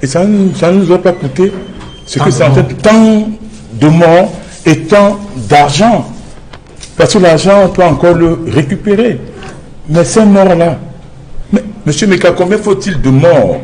et ça ne nous a pas coûté ce que c'est en fait tant de morts et tant d'argent. Parce que l'argent, on peut encore le récupérer. Mais ces morts-là, mais M. Meka, combien faut-il de morts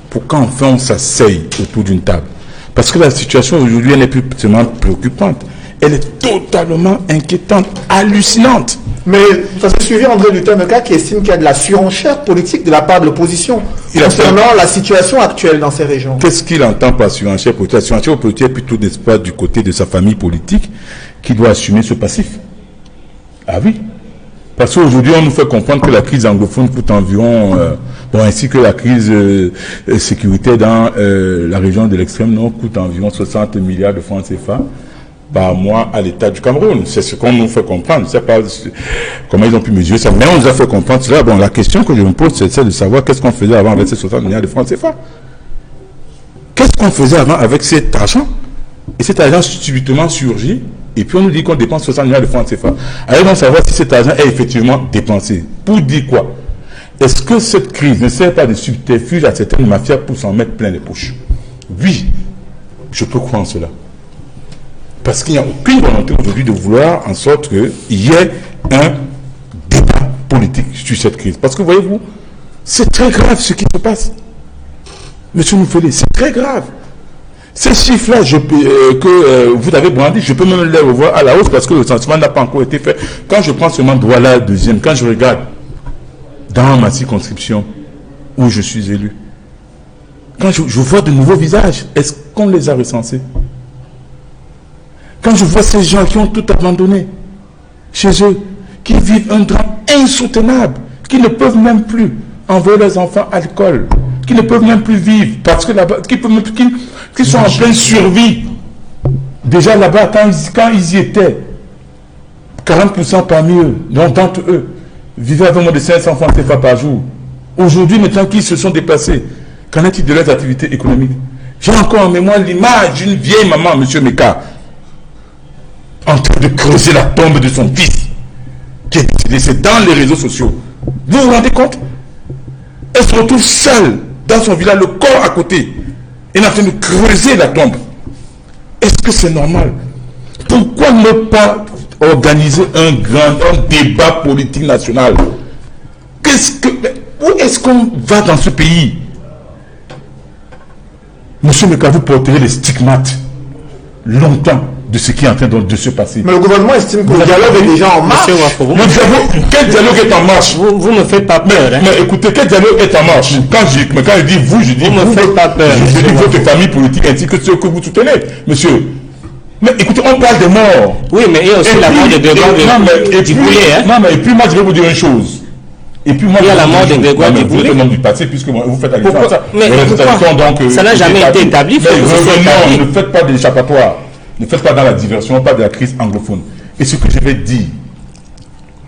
pour qu'enfin on s'asseye autour d'une table? Parce que la situation aujourd'hui, elle n'est plus seulement préoccupante, elle est totalement inquiétante, hallucinante. Mais ça s'est suivi André Lutemeka qui estime qu'il y a de la surenchère politique de la part de l'opposition concernant la situation actuelle dans ces régions. Qu'est-ce qu'il entend par surenchère politique? La surenchère politique est plutôt, n'est-ce pas, du côté de sa famille politique qui doit assumer ce passif. Ah oui. Parce qu'aujourd'hui, on nous fait comprendre que la crise anglophone coûte environ, ainsi que la crise sécuritaire dans la région de l'extrême nord coûte environ 60 milliards de francs CFA par mois à l'État du Cameroun. C'est ce qu'on nous fait comprendre. Je ne sais pas comment ils ont pu mesurer ça, mais on nous a fait comprendre cela. Bon, la question que je me pose, c'est de savoir qu'est-ce qu'on faisait avant avec ces 60 milliards de francs CFA. Qu'est-ce qu'on faisait avant avec cet argent? Et cet argent subitement surgit, et puis on nous dit qu'on dépense 60 milliards de francs CFA. Allez donc savoir si cet argent est effectivement dépensé. Pour dire quoi? Est-ce que cette crise ne sert pas de subterfuge à certaines mafias pour s'en mettre plein les poches? Oui, je peux croire en cela. Parce qu'il n'y a aucune volonté aujourd'hui de vouloir en sorte qu'il y ait un débat politique sur cette crise. Parce que voyez-vous, c'est très grave ce qui se passe. Monsieur Moufele, c'est très grave. Ces chiffres-là que vous avez brandis, je peux même les revoir à la hausse parce que le sentiment n'a pas encore été fait. Quand je prends seulement Douala deuxième, quand je regarde dans ma circonscription où je suis élu, quand je vois de nouveaux visages, est-ce qu'on les a recensés? Quand je vois ces gens qui ont tout abandonné chez eux, qui vivent un drame insoutenable, qui ne peuvent même plus envoyer leurs enfants à l'école, qui ne peuvent même plus vivre, parce que là-bas, qui sont en pleine survie. Déjà là-bas, quand ils y étaient, 40% parmi eux, d'entre eux, vivaient avec moins de 500 francs CFA par jour. Aujourd'hui, maintenant qu'ils se sont déplacés, qu'en est-il de leurs activités économiques? J'ai encore en mémoire l'image d'une vieille maman, M. Meka, en train de creuser la tombe de son fils, qui est décédé. C'est dans les réseaux sociaux. Vous vous rendez compte? Elle se retrouve seule dans son village, le corps à côté. Elle est en train de creuser la tombe. Est-ce que c'est normal? Pourquoi ne pas organiser un débat politique national? Où est-ce qu'on va dans ce pays? Monsieur Meka, vous porterez les stigmates longtemps de ce qui est en train de se passer. Mais le gouvernement estime que le dialogue est déjà en marche. Quel dialogue est en marche? Vous ne me faites pas peur. Mais écoutez, quel dialogue est en marche? Quand je dis vous, je dis vous. Vous ne me faites pas peur. Je dis votre famille politique ainsi que ceux que vous soutenez, monsieur. Mais écoutez, on parle des morts. Oui, mais il y a aussi la mort de Grégoire Diboullé. Non, mais et puis moi, je vais vous dire une chose. Et puis moi, il y a la mort de Grégoire Diboullé. Vous êtes le nom du passé, puisque vous faites allusion à ça. Mais donc, ça n'a jamais été établi. Non, ne faites pas d'échappatoire. Ne faites pas dans la diversion, pas de la crise anglophone. Et ce que je vais dire,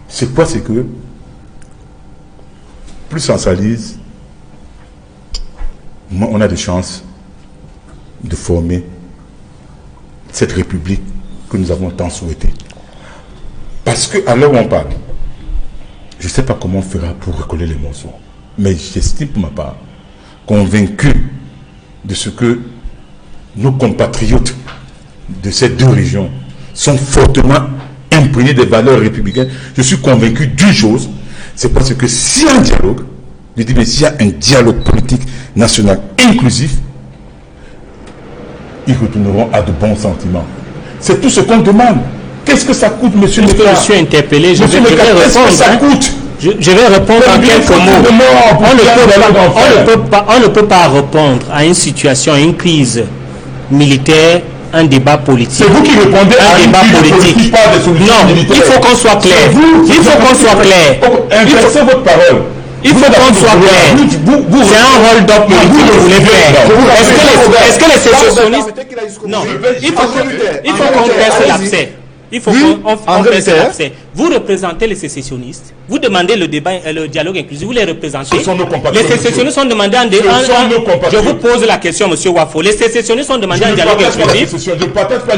c'est quoi? C'est que plus on s'alise, moins on a de chances de former cette république que nous avons tant souhaité. Parce qu'à l'heure où on parle, je ne sais pas comment on fera pour recoller les morceaux, mais j'estime pour ma part, convaincu de ce que nos compatriotes de ces deux régions sont fortement imprégnés des valeurs républicaines. Je suis convaincu d'une chose, c'est parce que s'il y a un dialogue, je dis mais s'il y a un dialogue politique national inclusif, ils retourneront à de bons sentiments. C'est tout ce qu'on demande. Qu'est-ce que ça coûte, monsieur Meka? Je suis interpellé, je vais répondre. Qu'est-ce que ça coûte? Je vais répondre en quelques mots. On ne peut pas répondre à une situation, à une crise militaire, un débat politique. C'est vous qui répondez à un débat politique. Non, il faut qu'on soit clair. Il faut qu'on soit clair. Inversez votre parole. Il faut qu'on soit clair. C'est un hold-up politique que vous voulez faire. Est-ce que les sécessionnistes... Non, il faut qu'on fasse l'abcès. Il faut qu'on fasse l'abcès. Vous représentez les sécessionnistes. Vous demandez le débat, le dialogue inclusif. Vous les représentez. Les sécessionnistes ont demandé un dialogue. Je vous pose la question, monsieur Wafo. Les sécessionnistes ont demandé un dialogue inclusif.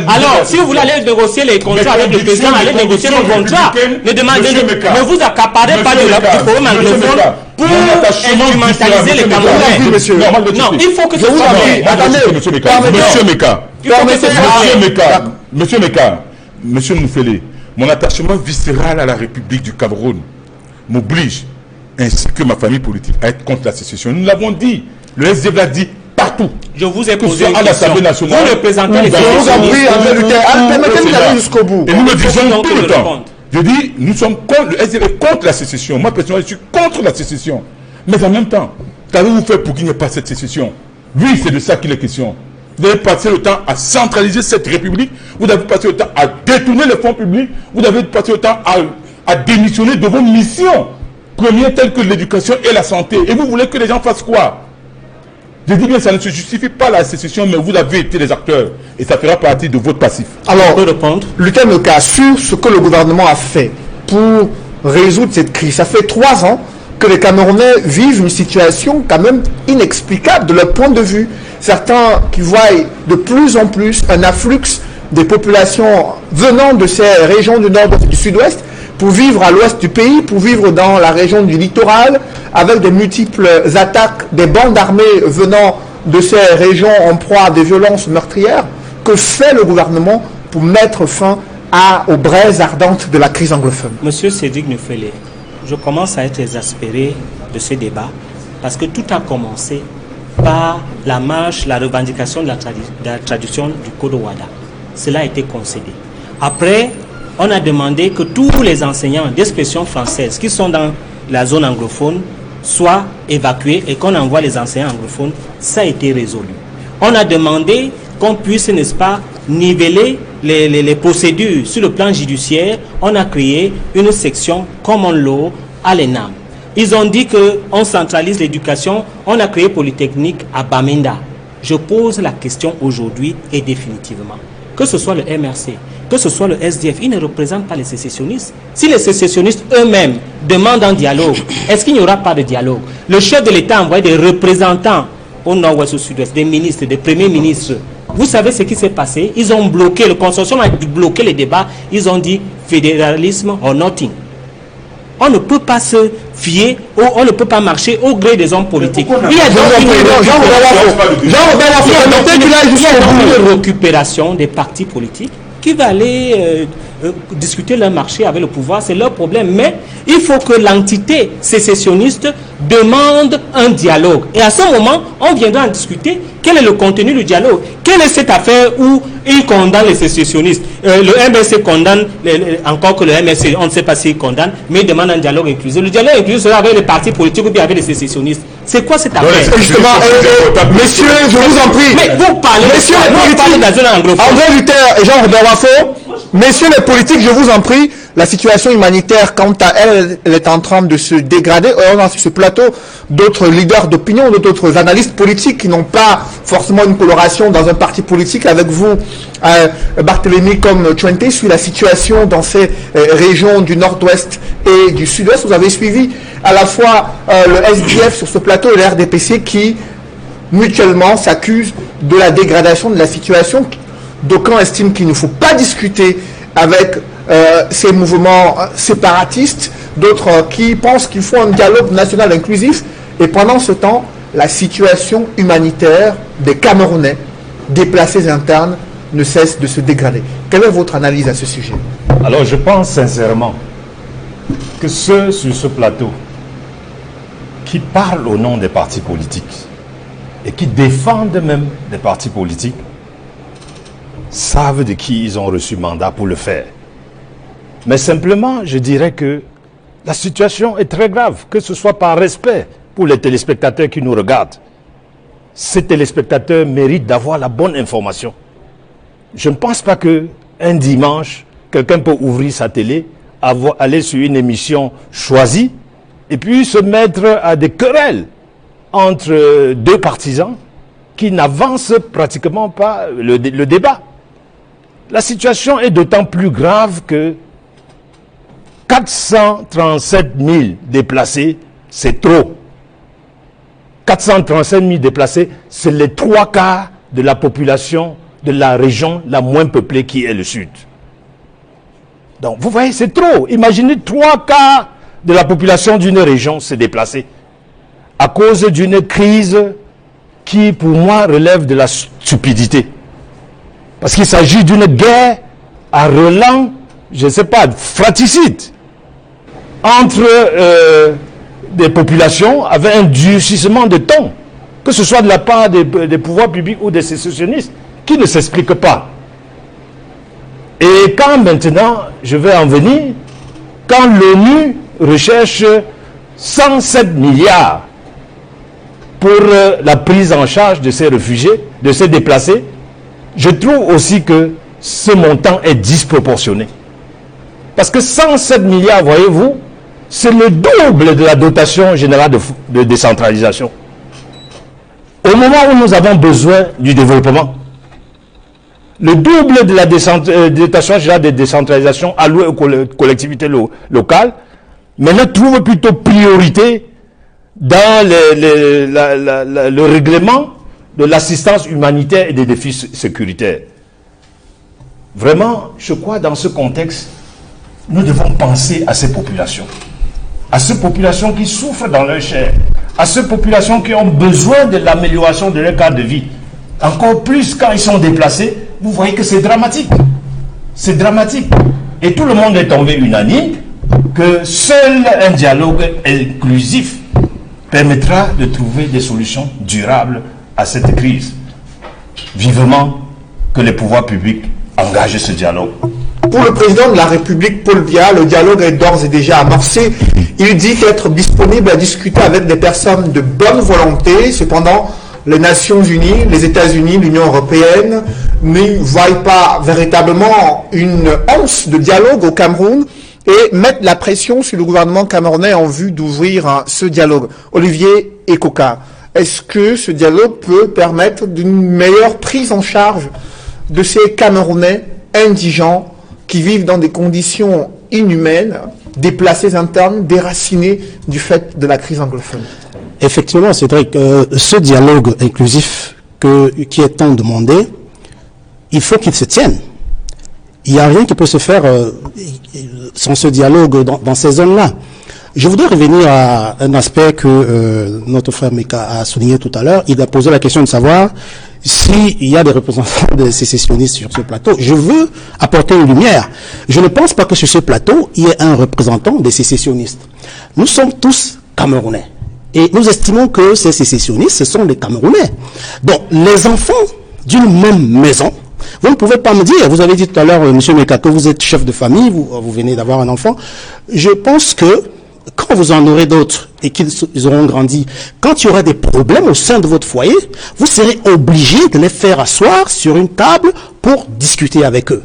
Alors, si vous voulez aller négocier les contrats avec le président, allez négocier vos contrats. Ne vous accaparez pas du forum anglophone pour instrumentaliser les Camerounais. Non, il faut que ce soit... Monsieur Meka, Monsieur Moufele, mon attachement viscéral à la République du Cameroun m'oblige, ainsi que ma famille politique, à être contre la sécession. Nous l'avons dit, le SDF l'a dit partout. Je vous ai posé à l'Assemblée nationale. Vous représentez les sécessionnistes. Jusqu'au bout. Et nous le disons tout le temps. Je dis, nous sommes contre, le SDF est contre la sécession. Moi, personnellement, je suis contre la sécession. Mais en même temps, qu'avez-vous fait pour qu'il n'y ait pas cette sécession? Oui, c'est de ça qu'il est question. Vous avez passé le temps à centraliser cette République, vous avez passé le temps à détourner les fonds publics, vous avez passé le temps à démissionner de vos missions premières telles que l'éducation et la santé. Et vous voulez que les gens fassent quoi? Je dis bien, ça ne se justifie pas la sécession, mais vous avez été les acteurs. Et ça fera partie de votre passif. Alors, Lucas Meka, sur ce que le gouvernement a fait pour résoudre cette crise, ça fait 3 ans que les Camerounais vivent une situation quand même inexplicable de leur point de vue. Certains qui voient de plus en plus un afflux des populations venant de ces régions du nord et du sud-ouest pour vivre à l'ouest du pays, pour vivre dans la région du littoral, avec de multiples attaques des bandes armées venant de ces régions en proie à des violences meurtrières. Que fait le gouvernement pour mettre fin aux braises ardentes de la crise anglophone? Monsieur Cédric Nufele, je commence à être exaspéré de ce débat parce que tout a commencé par la marche, la revendication de la traduction du Code Ouada. Cela a été concédé. Après, on a demandé que tous les enseignants d'expression française qui sont dans la zone anglophone soient évacués et qu'on envoie les enseignants anglophones. Ça a été résolu. On a demandé qu'on puisse, n'est-ce pas, niveler les procédures sur le plan judiciaire. On a créé une section Common Law à l'ENAM. Ils ont dit qu'on centralise l'éducation. On a créé Polytechnique à Bamenda. Je pose la question aujourd'hui et définitivement. Que ce soit le MRC, que ce soit le SDF, ils ne représentent pas les sécessionnistes. Si les sécessionnistes eux-mêmes demandent un dialogue, est-ce qu'il n'y aura pas de dialogue? Le chef de l'État a envoyé des représentants au nord-ouest, au sud-ouest, des ministres, des premiers ministres. Vous savez ce qui s'est passé? Ils ont bloqué, le consortium a bloqué les débats. Ils ont dit fédéralisme or nothing. On ne peut pas se fier, on ne peut pas marcher au gré des hommes politiques. Il y a une récupération des partis politiques qui va aller discuter leur marché avec le pouvoir, c'est leur problème. Mais il faut que l'entité sécessionniste demande un dialogue. Et à ce moment, on viendra en discuter. Quel est le contenu du dialogue? Quelle est cette affaire où il condamne les sécessionnistes? Le MRC condamne, encore que le MRC, on ne sait pas s'il condamne, mais il demande un dialogue inclusif. Le dialogue inclusif sera avec les partis politiques ou bien avec les sécessionnistes. C'est quoi cette affaire? Justement, messieurs, je vous en prie. Mais vous parlez, messieurs, vous parlez de la zone anglophone. André Luther et Jean-Robert Wafo, messieurs les politiques, je vous en prie, la situation humanitaire, quant à elle, elle est en train de se dégrader. On a sur ce plateau d'autres leaders d'opinion, d'autres analystes politiques qui n'ont pas forcément une coloration dans un parti politique. Avec vous, Barthélémy, comme Tchouenté, sur la situation dans ces régions du nord-ouest et du sud-ouest. Vous avez suivi à la fois le SDF sur ce plateau et le RDPC qui mutuellement s'accusent de la dégradation de la situation. D'aucuns estiment qu'il ne faut pas discuter avec ces mouvements séparatistes, d'autres qui pensent qu'il faut un dialogue national inclusif. Et pendant ce temps, la situation humanitaire des Camerounais déplacés internes ne cesse de se dégrader. Quelle est votre analyse à ce sujet? Alors je pense sincèrement que ceux sur ce plateau qui parlent au nom des partis politiques et qui défendent même des partis politiques savent de qui ils ont reçu mandat pour le faire. Mais simplement, je dirais que la situation est très grave, que ce soit par respect pour les téléspectateurs qui nous regardent. Ces téléspectateurs méritent d'avoir la bonne information. Je ne pense pas qu'un dimanche, quelqu'un peut ouvrir sa télé, aller sur une émission choisie et puis se mettre à des querelles entre deux partisans qui n'avancent pratiquement pas le débat. La situation est d'autant plus grave que 437 000 déplacés, c'est trop. 437 000 déplacés, c'est les 3/4 de la population de la région la moins peuplée qui est le Sud. Donc, vous voyez, c'est trop. Imaginez 3/4 de la population d'une région se déplacer à cause d'une crise qui, pour moi, relève de la stupidité. Parce qu'il s'agit d'une guerre à relents, je ne sais pas, fratricide, entre des populations avec un durcissement de ton, que ce soit de la part des pouvoirs publics ou des sécessionnistes, qui ne s'explique pas. Et quand maintenant, je vais en venir, quand l'ONU recherche 107 milliards pour la prise en charge de ces réfugiés, de ces déplacés, je trouve aussi que ce montant est disproportionné. Parce que 107 milliards, voyez-vous, c'est le double de la dotation générale de décentralisation. Au moment où nous avons besoin du développement, le double de la dotation générale de décentralisation allouée aux collectivités locales, maintenant trouve plutôt priorité dans le règlement de l'assistance humanitaire et des défis sécuritaires. Vraiment, je crois, dans ce contexte, nous devons penser à ces populations qui souffrent dans leur chair, à ces populations qui ont besoin de l'amélioration de leur cadre de vie. Encore plus quand ils sont déplacés, vous voyez que c'est dramatique. C'est dramatique. Et tout le monde est tombé unanime que seul un dialogue inclusif permettra de trouver des solutions durables à cette crise. Vivement que les pouvoirs publics engagent ce dialogue. Pour le président de la République, Paul Biya, le dialogue est d'ores et déjà amorcé. Il dit être disponible à discuter avec des personnes de bonne volonté. Cependant, les Nations Unies, les États-Unis, l'Union européenne ne voient pas véritablement une once de dialogue au Cameroun et mettent la pression sur le gouvernement camerounais en vue d'ouvrir ce dialogue. Olivier Ekoka, est-ce que ce dialogue peut permettre d'une meilleure prise en charge de ces Camerounais indigents qui vivent dans des conditions inhumaines, déplacés internes, déracinés du fait de la crise anglophone? Effectivement, c'est vrai que ce dialogue inclusif qui est tant demandé, il faut qu'il se tienne. Il n'y a rien qui peut se faire sans ce dialogue dans ces zones-là. Je voudrais revenir à un aspect que notre frère Meka a souligné tout à l'heure. Il a posé la question de savoir s'il y a des représentants des sécessionnistes sur ce plateau. Je veux apporter une lumière. Je ne pense pas que sur ce plateau, il y ait un représentant des sécessionnistes. Nous sommes tous Camerounais. Et nous estimons que ces sécessionnistes, ce sont des Camerounais. Donc, les enfants d'une même maison, vous ne pouvez pas me dire, vous avez dit tout à l'heure, M. Meka, que vous êtes chef de famille, vous venez d'avoir un enfant. Je pense que quand vous en aurez d'autres et qu'ils auront grandi, quand il y aura des problèmes au sein de votre foyer, vous serez obligé de les faire asseoir sur une table pour discuter avec eux.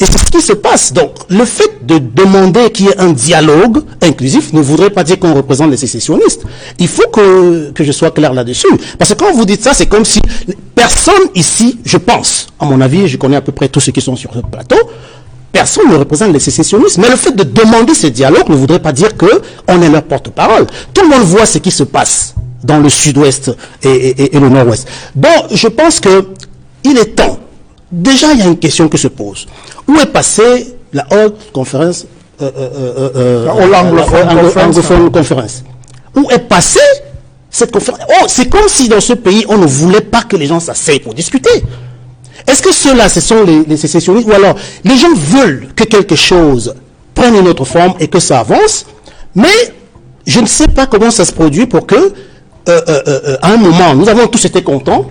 Et c'est ce qui se passe. Donc, le fait de demander qu'il y ait un dialogue inclusif ne voudrait pas dire qu'on représente les sécessionnistes. Il faut que je sois clair là-dessus. Parce que quand vous dites ça, c'est comme si personne ici, je pense, à mon avis, je connais à peu près tous ceux qui sont sur ce plateau, personne ne représente les sécessionnistes. Mais le fait de demander ce dialogue ne voudrait pas dire qu'on est leur porte-parole. Tout le monde voit ce qui se passe dans le sud-ouest et le nord-ouest. Donc, je pense qu'il est temps. Déjà, il y a une question qui se pose. Où est passée la haute conférence, anglophone conférence? Où est passée cette conférence? Oh, c'est comme si dans ce pays, on ne voulait pas que les gens s'asseyent pour discuter. Est-ce que ceux-là, ce sont les sécessionnistes? Ou alors, les gens veulent que quelque chose prenne une autre forme et que ça avance, mais je ne sais pas comment ça se produit pour que, à un moment, nous avons tous été contents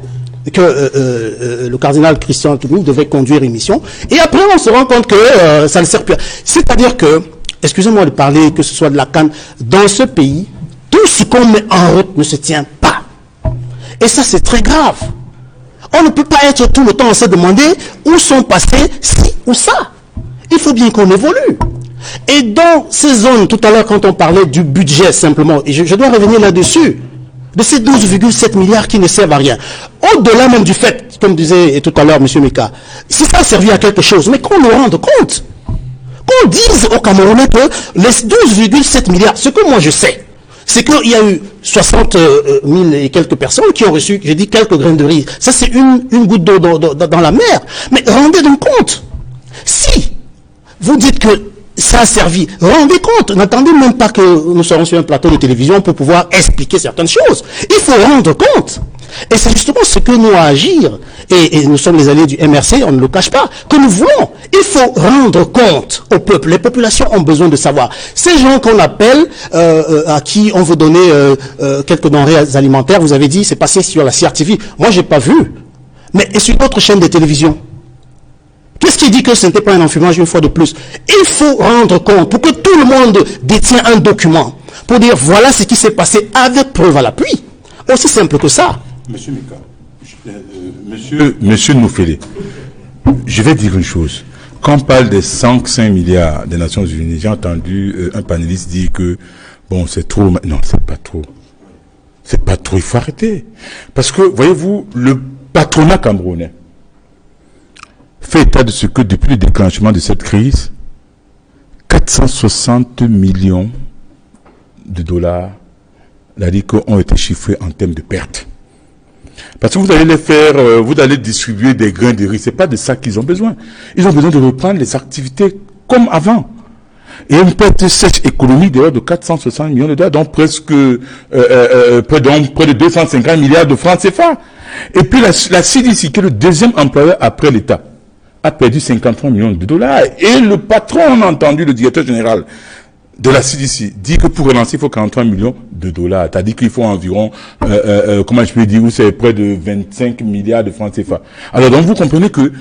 que le cardinal Christian Toumi devait conduire une mission, et après on se rend compte que ça ne sert plus. C'est-à-dire que, excusez-moi de parler, que ce soit de la canne, dans ce pays, tout ce qu'on met en route ne se tient pas. Et ça, c'est très grave. On ne peut pas être tout le temps à se demander où sont passés ci ou ça. Il faut bien qu'on évolue. Et dans ces zones, tout à l'heure, quand on parlait du budget simplement, et je dois revenir là-dessus, de ces 12,7 milliards qui ne servent à rien. Au-delà même du fait, comme disait tout à l'heure M. Mika, si ça a servi à quelque chose, mais qu'on nous rende compte, qu'on dise aux Camerounais que les 12,7 milliards, ce que moi je sais, c'est qu'il y a eu 60 000 et quelques personnes qui ont reçu, j'ai dit, quelques graines de riz. Ça, c'est une goutte d'eau dans la mer. Mais rendez donc compte. Si vous dites que ça a servi, rendez compte. N'attendez même pas que nous serons sur un plateau de télévision pour pouvoir expliquer certaines choses. Il faut rendre compte. Et c'est justement ce que nous, à Agir, et nous sommes les alliés du MRC, on ne le cache pas, que nous voulons. Il faut rendre compte au peuple. Les populations ont besoin de savoir. Ces gens qu'on appelle, à qui on veut donner quelques denrées alimentaires, vous avez dit, c'est passé sur la CRTV. Moi, j'ai pas vu. Mais et sur d'autres chaînes de télévision. Qu'est-ce qui dit que ce n'était pas un enfumage une fois de plus? Il faut rendre compte pour que tout le monde détient un document pour dire voilà ce qui s'est passé avec preuve à l'appui. Aussi simple que ça. Monsieur Mika, Monsieur Noufélé, je vais dire une chose. Quand on parle des 105 milliards des Nations Unies, j'ai entendu un panéliste dire que bon, c'est trop. Non, c'est pas trop. C'est pas trop, il faut arrêter. Parce que, voyez-vous, le patronat camerounais fait état de ce que depuis le déclenchement de cette crise, 460 millions de dollars, ont été chiffrés en termes de pertes. Parce que vous allez les faire, vous allez distribuer des grains de riz, c'est pas de ça qu'ils ont besoin. Ils ont besoin de reprendre les activités comme avant. Et une perte sèche économique d'ailleurs de 460 millions de dollars, donc presque près de 250 milliards de francs CFA. Et puis la CDC, qui est le deuxième employeur après l'État, a perdu 53 millions de dollars. Et le patron, on a entendu le directeur général de la CDC dit que pour relancer, il faut 43 millions de dollars. C'est-à-dire qu'il faut environ, comment je peux dire, c'est près de 25 milliards de francs CFA. Alors donc vous comprenez que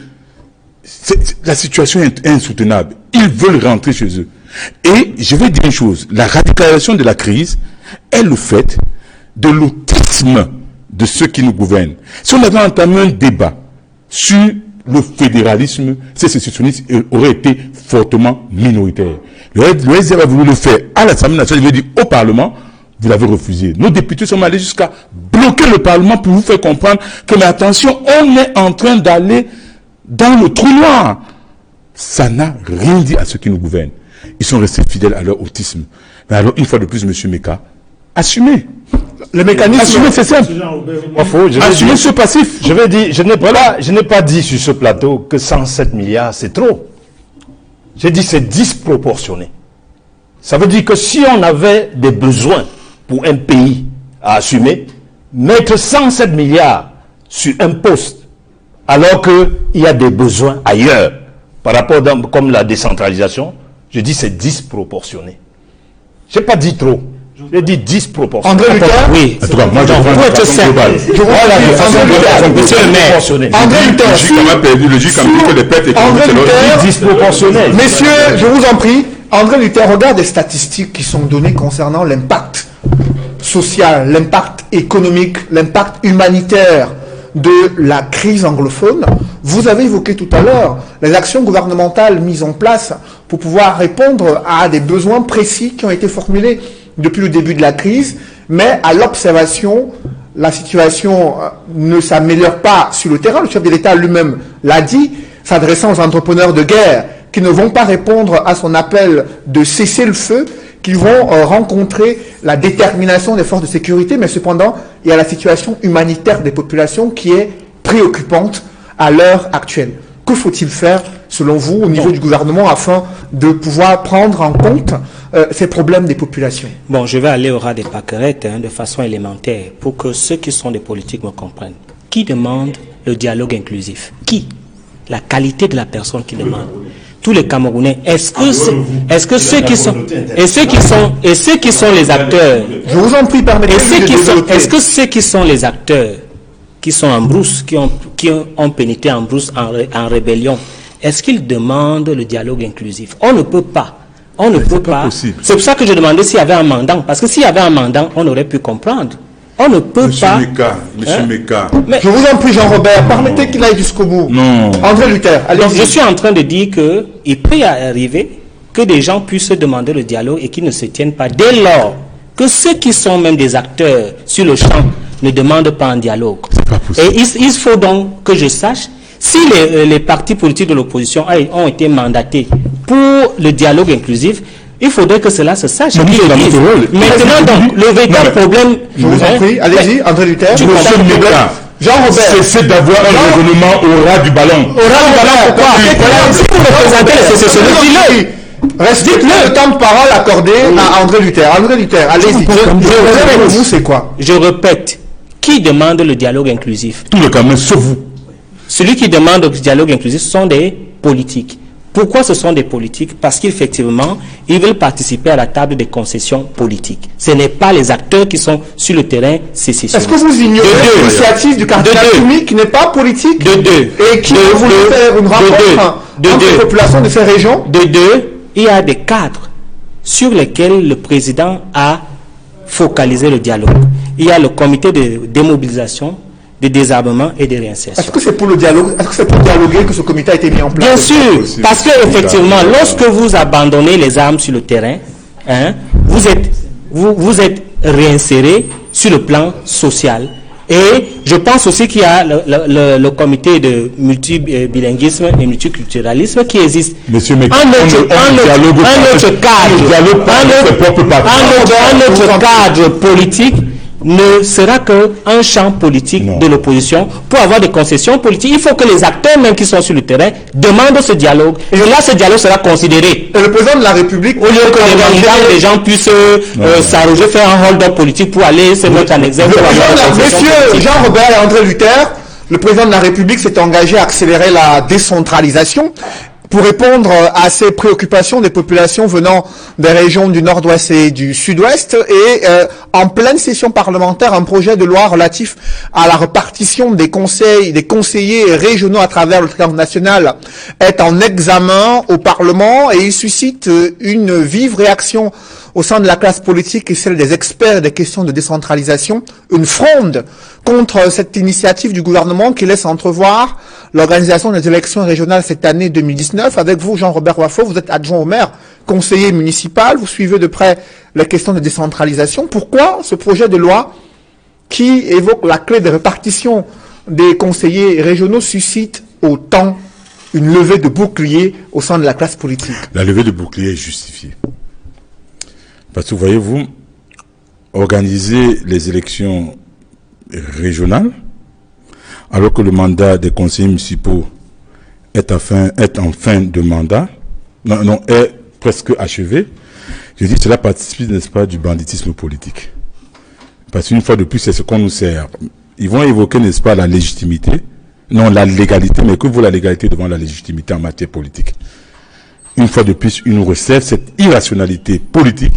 la situation est insoutenable. Ils veulent rentrer chez eux. Et je vais dire une chose, la radicalisation de la crise est le fait de l'autisme de ceux qui nous gouvernent. Si on avait entamé un débat sur le fédéralisme, ces sécessionnistes auraient été fortement minoritaires. Le SDF a voulu le faire à l'Assemblée nationale, il veut dire au Parlement, vous l'avez refusé. Nos députés sont allés jusqu'à bloquer le Parlement pour vous faire comprendre que, mais attention, on est en train d'aller dans le trou noir. Ça n'a rien dit à ceux qui nous gouvernent. Ils sont restés fidèles à leur autisme. Mais alors, une fois de plus, M. Meka, assumez. Le mécanisme... Assumez, c'est simple. Assumez ce passif. Je vais dire, je n'ai pas dit sur ce plateau que 107 milliards, c'est trop. J'ai dit c'est disproportionné. Ça veut dire que si on avait des besoins pour un pays à assumer, mettre 107 milliards sur un poste, alors qu'il y a des besoins ailleurs, par rapport comme la décentralisation, je dis c'est disproportionné. Je n'ai pas dit trop. J'ai dit disproportionné. André Luther, oui. En tout cas, moi, je prends de façon globale. Monsieur le maire, André Luther, le GIC a perdu, le GIC a dit que les pertes économiques, c'est disproportionné. Messieurs, je vous en prie, André Luther, regarde les statistiques qui sont données concernant l'impact social, l'impact économique, l'impact humanitaire de la crise anglophone. Vous avez évoqué tout à l'heure les actions gouvernementales mises en place pour pouvoir répondre à des besoins précis qui ont été formulés depuis le début de la crise, mais à l'observation, la situation ne s'améliore pas sur le terrain. Le chef de l'État lui-même l'a dit, s'adressant aux entrepreneurs de guerre qui ne vont pas répondre à son appel de cesser le feu, qui vont rencontrer la détermination des forces de sécurité, mais cependant, il y a la situation humanitaire des populations qui est préoccupante à l'heure actuelle. Que faut-il faire, selon vous, au niveau du gouvernement, afin de pouvoir prendre en compte ces problèmes des populations? Bon, je vais aller au ras des pâquerettes de façon élémentaire pour que ceux qui sont des politiques me comprennent. Qui demande le dialogue inclusif? Qui? La qualité de la personne qui demande. Tous les Camerounais. Est-ce que ceux qui sont les acteurs? Je vous en prie, permettez-moi de développer. Est-ce que ceux qui sont les acteurs, qui sont en brousse, qui ont pénétré en brousse, en rébellion, est-ce qu'ils demandent le dialogue inclusif? On ne peut pas. On ne peut pas. C'est pour ça que je demandais s'il y avait un mandant. Parce que s'il y avait un mandant, on aurait pu comprendre. On ne peut pas. Monsieur Meka. Je vous en prie, Jean-Robert, permettez qu'il aille jusqu'au bout. Non. André Luther, allez-y. Donc, je suis en train de dire qu'il peut y arriver que des gens puissent demander le dialogue et qu'ils ne se tiennent pas dès lors que ceux qui sont même des acteurs sur le champ ne demandent pas un dialogue. Et il faut donc que je sache si les partis politiques de l'opposition ont été mandatés pour le dialogue inclusif. Il faudrait que cela se sache. Maintenant, donc, le véritable problème... Je vous en prie, allez-y, André Luther. Jean-Robert, cessez d'avoir un raisonnement au ras du ballon. Au ras du ballon, pourquoi? Si vous représentez les sécessionneurs, dites-le. Restez-le temps de parole accordé à André Luther. André Luther, allez-y. Vous, c'est quoi? Je répète, qui demande le dialogue inclusif? Tout le Cameroun, sauf vous. Celui qui demande le dialogue inclusif sont des politiques. Pourquoi ce sont des politiques? Parce qu'effectivement, ils veulent participer à la table des concessions politiques. Ce n'est pas les acteurs qui sont sur le terrain sécessionnistes. Est-ce que vous ignorez l'initiative du cardinal Toumi qui n'est pas politique et qui voulait faire une rencontre entre les populations de ces régions? Il y a des cadres sur lesquels le président a focalisé le dialogue. Il y a le comité de démobilisation, de désarmement et de réinsertion. Est-ce que c'est pour le dialogue? Est-ce que c'est pour dialoguer que ce comité a été mis en place? Bien sûr, parce que effectivement, lorsque vous abandonnez les armes sur le terrain, vous êtes réinséré sur le plan social. Et je pense aussi qu'il y a le comité de multibilinguisme et multiculturalisme qui existe. Monsieur, mais un autre cadre politique ne sera qu'un champ politique de l'opposition. Pour avoir des concessions politiques, il faut que les acteurs même qui sont sur le terrain demandent ce dialogue. Et là, ce dialogue sera considéré. Et le président de la République, au lieu que les gens puissent s'arroger, faire un hold-up politique pour aller se mettre en exemple. Monsieur Jean-Robert et André Luther, le président de la République s'est engagé à accélérer la décentralisation pour répondre à ces préoccupations des populations venant des régions du nord-ouest et du sud-ouest. Et en pleine session parlementaire, un projet de loi relatif à la répartition des conseillers régionaux à travers le triangle national est en examen au Parlement et il suscite une vive réaction au sein de la classe politique et celle des experts des questions de décentralisation, une fronde contre cette initiative du gouvernement qui laisse entrevoir l'organisation des élections régionales cette année 2019. Avec vous, Jean-Robert Wafo, vous êtes adjoint au maire, conseiller municipal, vous suivez de près les questions de décentralisation. Pourquoi ce projet de loi qui évoque la clé de répartition des conseillers régionaux suscite autant une levée de bouclier au sein de la classe politique? La levée de bouclier est justifiée. Parce que, voyez-vous, organiser les élections régionales, alors que le mandat des conseillers municipaux est en fin de mandat, est presque achevé, je dis que cela participe, n'est-ce pas, du banditisme politique. Parce qu'une fois de plus, c'est ce qu'on nous sert. Ils vont évoquer, n'est-ce pas, la légitimité, non, la légalité, mais que vaut la légalité devant la légitimité en matière politique? Une fois de plus, ils nous resservent cette irrationalité politique,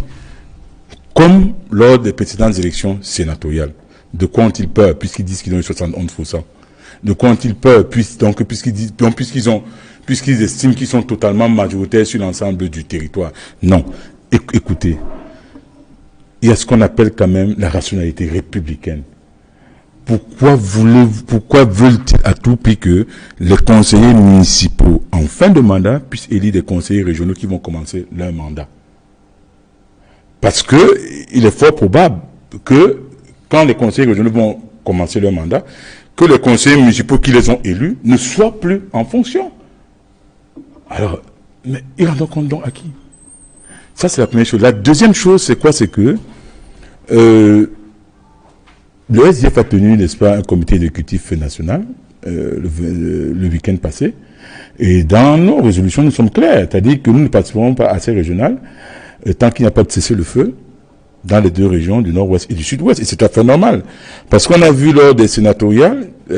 comme lors des précédentes élections sénatoriales. De quoi ont-ils peur, puisqu'ils disent qu'ils ont eu 71%? De quoi ont-ils peur, puisqu'ils estiment qu'ils sont totalement majoritaires sur l'ensemble du territoire? Non. Écoutez, il y a ce qu'on appelle quand même la rationalité républicaine. Pourquoi veulent-ils à tout prix que les conseillers municipaux, en fin de mandat, puissent élire des conseillers régionaux qui vont commencer leur mandat? Parce que il est fort probable que quand les conseillers régionaux vont commencer leur mandat, que les conseillers municipaux qui les ont élus ne soient plus en fonction. Alors, mais ils rendent compte donc à qui? Ça, c'est la première chose. La deuxième chose, c'est quoi? C'est que le SDF a tenu, n'est-ce pas, un comité exécutif national le week-end passé. Et dans nos résolutions, nous sommes clairs. C'est-à-dire que nous ne participerons pas à ces régionales tant qu'il n'y a pas de cessez-le-feu dans les deux régions du nord-ouest et du sud-ouest. Et c'est tout à fait normal. Parce qu'on a vu lors des sénatoriales, lors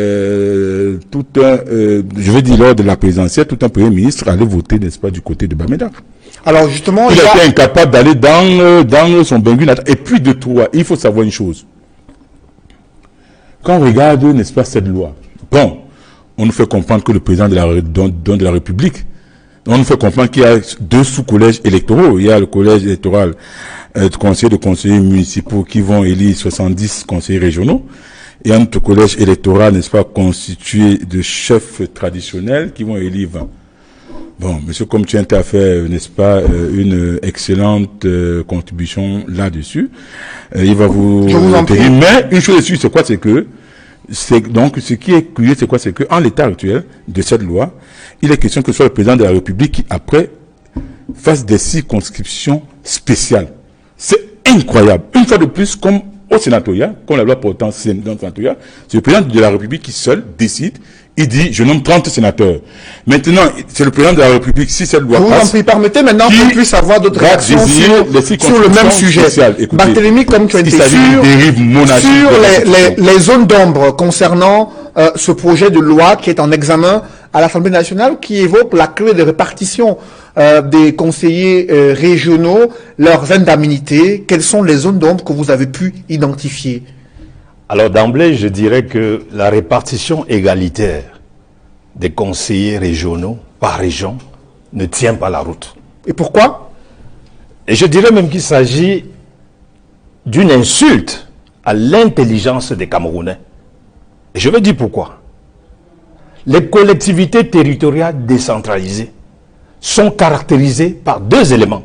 de la présidentielle, tout un premier ministre allait voter, n'est-ce pas, du côté de Bamenda. Alors justement, il a été incapable d'aller dans son Bengu. Et puis de toi, il faut savoir une chose. Quand on regarde, n'est-ce pas, cette loi, bon, on nous fait comprendre que le président de la République, on nous fait comprendre qu'il y a deux sous-collèges électoraux. Il y a le collège électoral de conseillers municipaux qui vont élire 70 conseillers régionaux. Et un autre collège électoral, n'est-ce pas, constitué de chefs traditionnels qui vont élire 20. Bon, monsieur Comtiente a fait, n'est-ce pas, une excellente contribution là-dessus. Il va vous dire, mais une chose est sûre, c'est quoi? Donc, ce qui est curieux, c'est quoi? C'est qu'en l'état actuel de cette loi, il est question que ce soit le président de la République qui, après, fasse des circonscriptions spéciales. C'est incroyable. Une fois de plus, comme au sénatoriat, comme la loi portant sénatoriat, c'est le président de la République qui seul décide. Il dit, je nomme 30 sénateurs. Maintenant, c'est le président de la République, si cette loi passe... Permettez maintenant qu'on puisse avoir d'autres réactions sur le même sujet. Barthélémy, comme tu as dit, sur les zones d'ombre concernant ce projet de loi qui est en examen à l'Assemblée nationale, qui évoque la clé de répartition des conseillers régionaux, leurs indemnités. Quelles sont les zones d'ombre que vous avez pu identifier? Alors d'emblée, je dirais que la répartition égalitaire des conseillers régionaux par région ne tient pas la route. Et pourquoi? Et je dirais même qu'il s'agit d'une insulte à l'intelligence des Camerounais. Et je veux dire pourquoi. Les collectivités territoriales décentralisées sont caractérisées par deux éléments: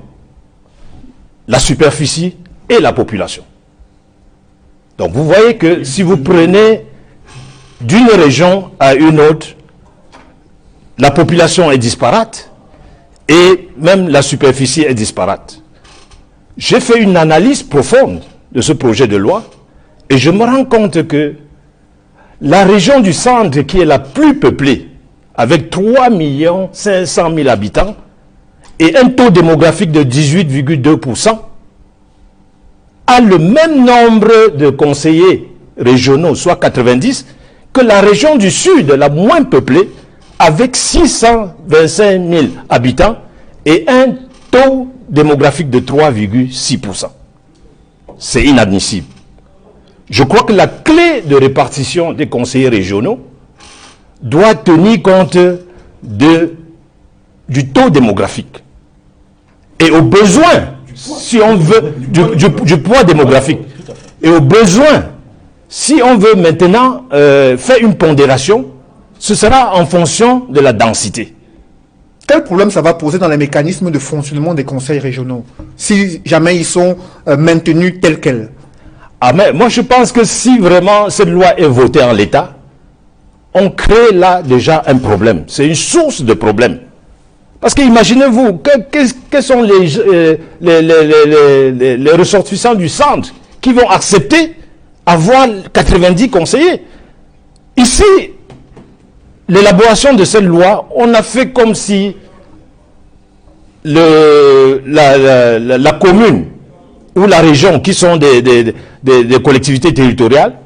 la superficie et la population. Donc vous voyez que si vous prenez d'une région à une autre, la population est disparate et même la superficie est disparate. J'ai fait une analyse profonde de ce projet de loi et je me rends compte que la région du centre, qui est la plus peuplée, avec 3 500 000 habitants et un taux démographique de 18,2%, a le même nombre de conseillers régionaux, soit 90, que la région du sud, la moins peuplée, avec 625 000 habitants et un taux démographique de 3,6%. C'est inadmissible. Je crois que la clé de répartition des conseillers régionaux doit tenir compte du taux démographique et aux besoins, si on veut, du poids démographique. Et au besoin, si on veut maintenant faire une pondération, ce sera en fonction de la densité. Quel problème ça va poser dans les mécanismes de fonctionnement des conseils régionaux, si jamais ils sont maintenus tels quels? Ah, mais moi je pense que si vraiment cette loi est votée en l'état, on crée là déjà un problème. C'est une source de problème. Parce que imaginez-vous, quels sont les ressortissants du centre qui vont accepter avoir 90 conseillers? Ici, l'élaboration de cette loi, on a fait comme si la commune ou la région, qui sont des collectivités territoriales,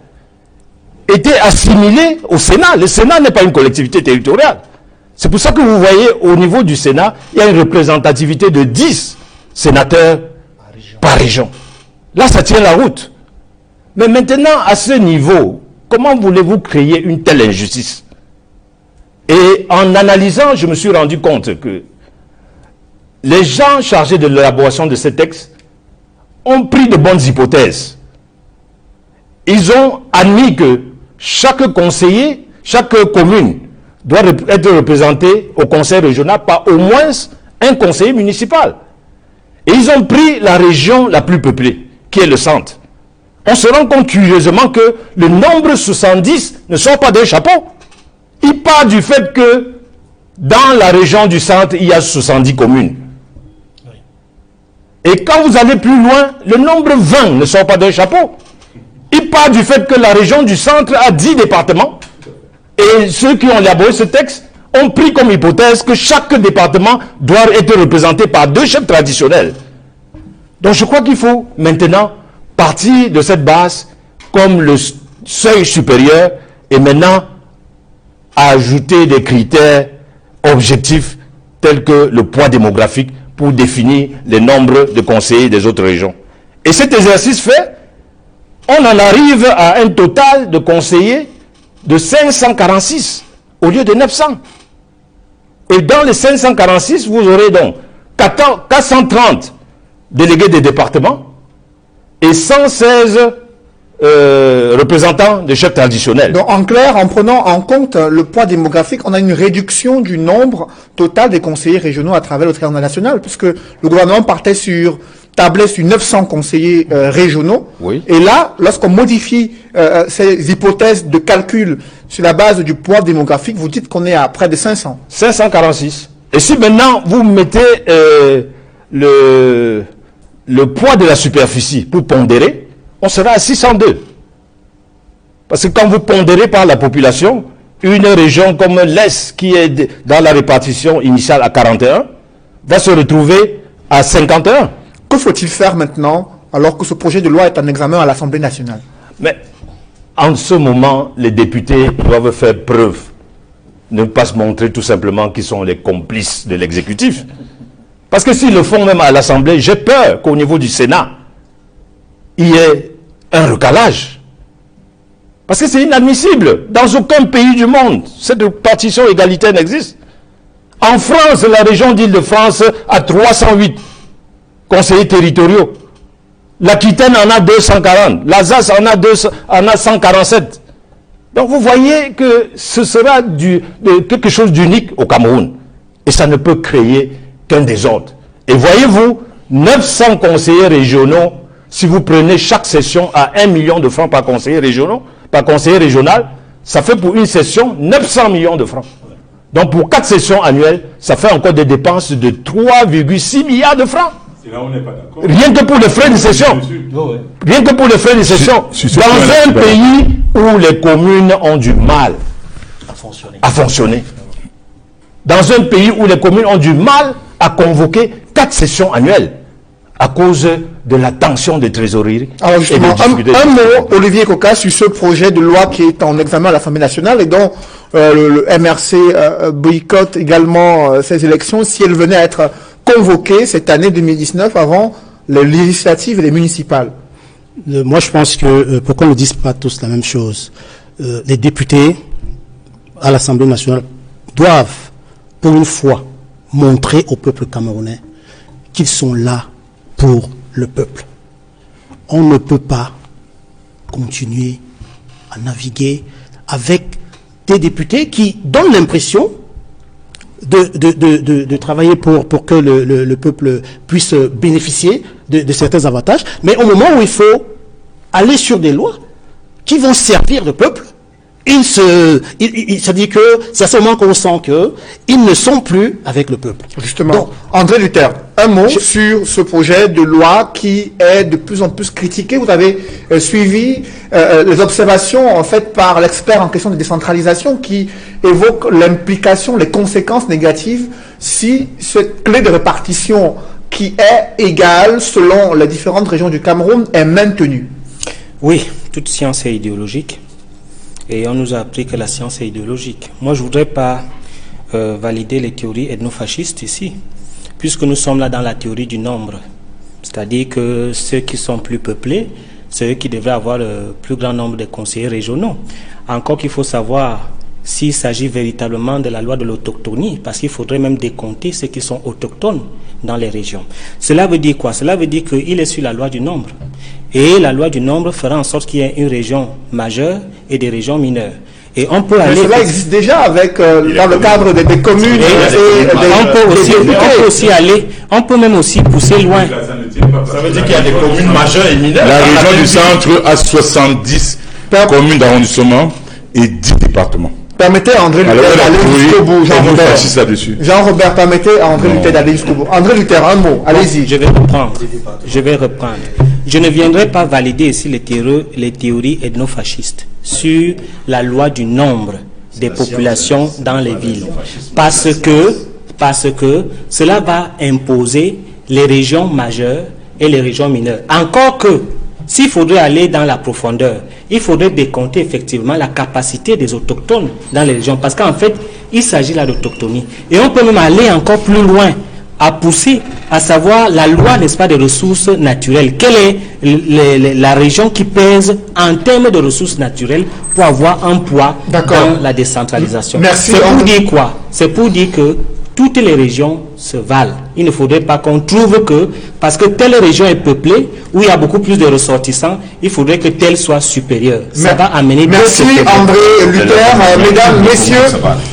étaient assimilées au Sénat. Le Sénat n'est pas une collectivité territoriale. C'est pour ça que vous voyez, au niveau du Sénat, il y a une représentativité de 10 sénateurs par région. Là, ça tient la route. Mais maintenant, à ce niveau, comment voulez-vous créer une telle injustice? Et en analysant, je me suis rendu compte que les gens chargés de l'élaboration de ces textes ont pris de bonnes hypothèses. Ils ont admis que chaque conseiller, chaque commune doit être représentée au conseil régional par au moins un conseiller municipal. Et ils ont pris la région la plus peuplée, qui est le centre. On se rend compte curieusement que le nombre 70 ne sort pas d'un chapeau. Il part du fait que dans la région du centre, il y a 70 communes. Et quand vous allez plus loin, le nombre 20 ne sort pas d'un chapeau. Il part du fait que la région du centre a 10 départements. Et ceux qui ont élaboré ce texte ont pris comme hypothèse que chaque département doit être représenté par 2 chefs traditionnels. Donc je crois qu'il faut maintenant partir de cette base comme le seuil supérieur et maintenant ajouter des critères objectifs tels que le poids démographique pour définir les nombres de conseillers des autres régions. Et cet exercice fait, on en arrive à un total de conseillers de 546 au lieu de 900. Et dans les 546, vous aurez donc 430 délégués des départements et 116 représentants des chefs traditionnels. Donc, en clair, en prenant en compte le poids démographique, on a une réduction du nombre total des conseillers régionaux à travers le triangle national, puisque le gouvernement tablait sur 900 conseillers régionaux. Oui. Et là, lorsqu'on modifie ces hypothèses de calcul sur la base du poids démographique, vous dites qu'on est à près de 500. 546. Et si maintenant vous mettez le poids de la superficie pour pondérer, on sera à 602. Parce que quand vous pondérez par la population, une région comme l'Est, qui est dans la répartition initiale à 41, va se retrouver à 51. Que faut-il faire maintenant, alors que ce projet de loi est en examen à l'Assemblée nationale? Mais en ce moment, les députés doivent faire preuve. Ne pas se montrer tout simplement qu'ils sont les complices de l'exécutif. Parce que s'ils le font même à l'Assemblée, j'ai peur qu'au niveau du Sénat, il y ait un recalage. Parce que c'est inadmissible. Dans aucun pays du monde, cette répartition égalitaire n'existe. En France, la région d'Île-de-France a 308 conseillers territoriaux. L'Aquitaine en a 240. L'Alsace en a 147. Donc vous voyez que ce sera quelque chose d'unique au Cameroun. Et ça ne peut créer qu'un désordre. Et voyez-vous, 900 conseillers régionaux, si vous prenez chaque session à 1 million de francs par conseiller régional, ça fait pour une session 900 millions de francs. Donc pour 4 sessions annuelles, ça fait encore des dépenses de 3,6 milliards de francs. C'est là où on n'est pas d'accord. Rien que pour les frais de session. Rien que pour les frais de session. Dans un pays où les communes ont du mal à fonctionner. Dans un pays où les communes ont du mal à convoquer 4 sessions annuelles à cause de la tension des trésoreries. Alors justement, un mot, Olivier Coca, sur ce projet de loi qui est en examen à l'Assemblée nationale et dont le MRC boycotte également ces élections si elles venaient à être convoquées cette année 2019 avant les législatives et les municipales. Moi, je pense que, pour qu'on ne dise pas tous la même chose, les députés à l'Assemblée nationale doivent, pour une fois, montrer au peuple camerounais qu'ils sont là pour le peuple. On ne peut pas continuer à naviguer avec des députés qui donnent l'impression de travailler pour que le peuple puisse bénéficier de certains avantages, mais au moment où il faut aller sur des lois qui vont servir le peuple, il se dit que c'est à ce moment qu'on sent qu'ils ne sont plus avec le peuple. Justement, donc, André Luther, un mot sur ce projet de loi qui est de plus en plus critiqué. Vous avez suivi les observations faites par l'expert en question de décentralisation qui évoque l'implication, les conséquences négatives si cette clé de répartition qui est égale selon les différentes régions du Cameroun est maintenue. Oui, toute science est idéologique. Et on nous a appris que la science est idéologique. Moi, je ne voudrais pas valider les théories ethnofascistes ici, puisque nous sommes là dans la théorie du nombre. C'est-à-dire que ceux qui sont plus peuplés, c'est eux qui devraient avoir le plus grand nombre de conseillers régionaux. Encore qu'il faut savoir s'il s'agit véritablement de la loi de l'autochtonie, parce qu'il faudrait même décompter ceux qui sont autochtones dans les régions. Cela veut dire quoi? Cela veut dire qu'il est sur la loi du nombre. Et la loi du nombre fera en sorte qu'il y ait une région majeure et des régions mineures. Et on peut aller... Cela existe déjà avec, dans le cadre des communes on peut même aussi pousser loin. Ça veut dire qu'il y a des communes majeures et mineures. La région du centre a 70 communes d'arrondissement et 10 départements. Permettez à André Luther d'aller jusqu'au bout, Jean-Robert. Jean-Robert, permettez à André Luther d'aller jusqu'au bout. André Luther, un mot, allez-y. Je vais reprendre. Je ne viendrai pas valider ici les théories ethnofascistes sur la loi du nombre des populations dans les villes. Parce que cela va imposer les régions majeures et les régions mineures. Encore que, s'il faudrait aller dans la profondeur, il faudrait décompter effectivement la capacité des autochtones dans les régions. Parce qu'en fait, il s'agit là d'autochtonie. Et on peut même aller encore plus loin, à pousser, à savoir la loi, n'est-ce pas, des ressources naturelles. Quelle est la région qui pèse en termes de ressources naturelles pour avoir un poids dans la décentralisation? Merci. C'est pour dire quoi? C'est pour dire que toutes les régions se valent. Il ne faudrait pas qu'on trouve que, parce que telle région est peuplée, où il y a beaucoup plus de ressortissants, il faudrait que telle soit supérieure. Ça va amener... Merci André Luther. Mesdames, messieurs,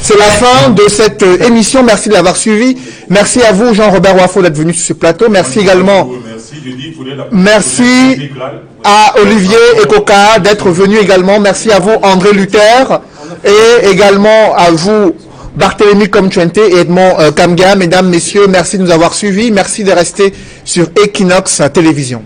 c'est la fin de cette émission. Merci de l'avoir suivi. Merci à vous, Jean-Robert Wafo, d'être venu sur ce plateau. Merci également... Merci à Olivier Ekoka d'être venu également. Merci à vous, André Luther. Et également à vous, Barthélémy Komchwente et Edmond Kamga. Mesdames, messieurs, merci de nous avoir suivis. Merci de rester sur Equinox Télévision.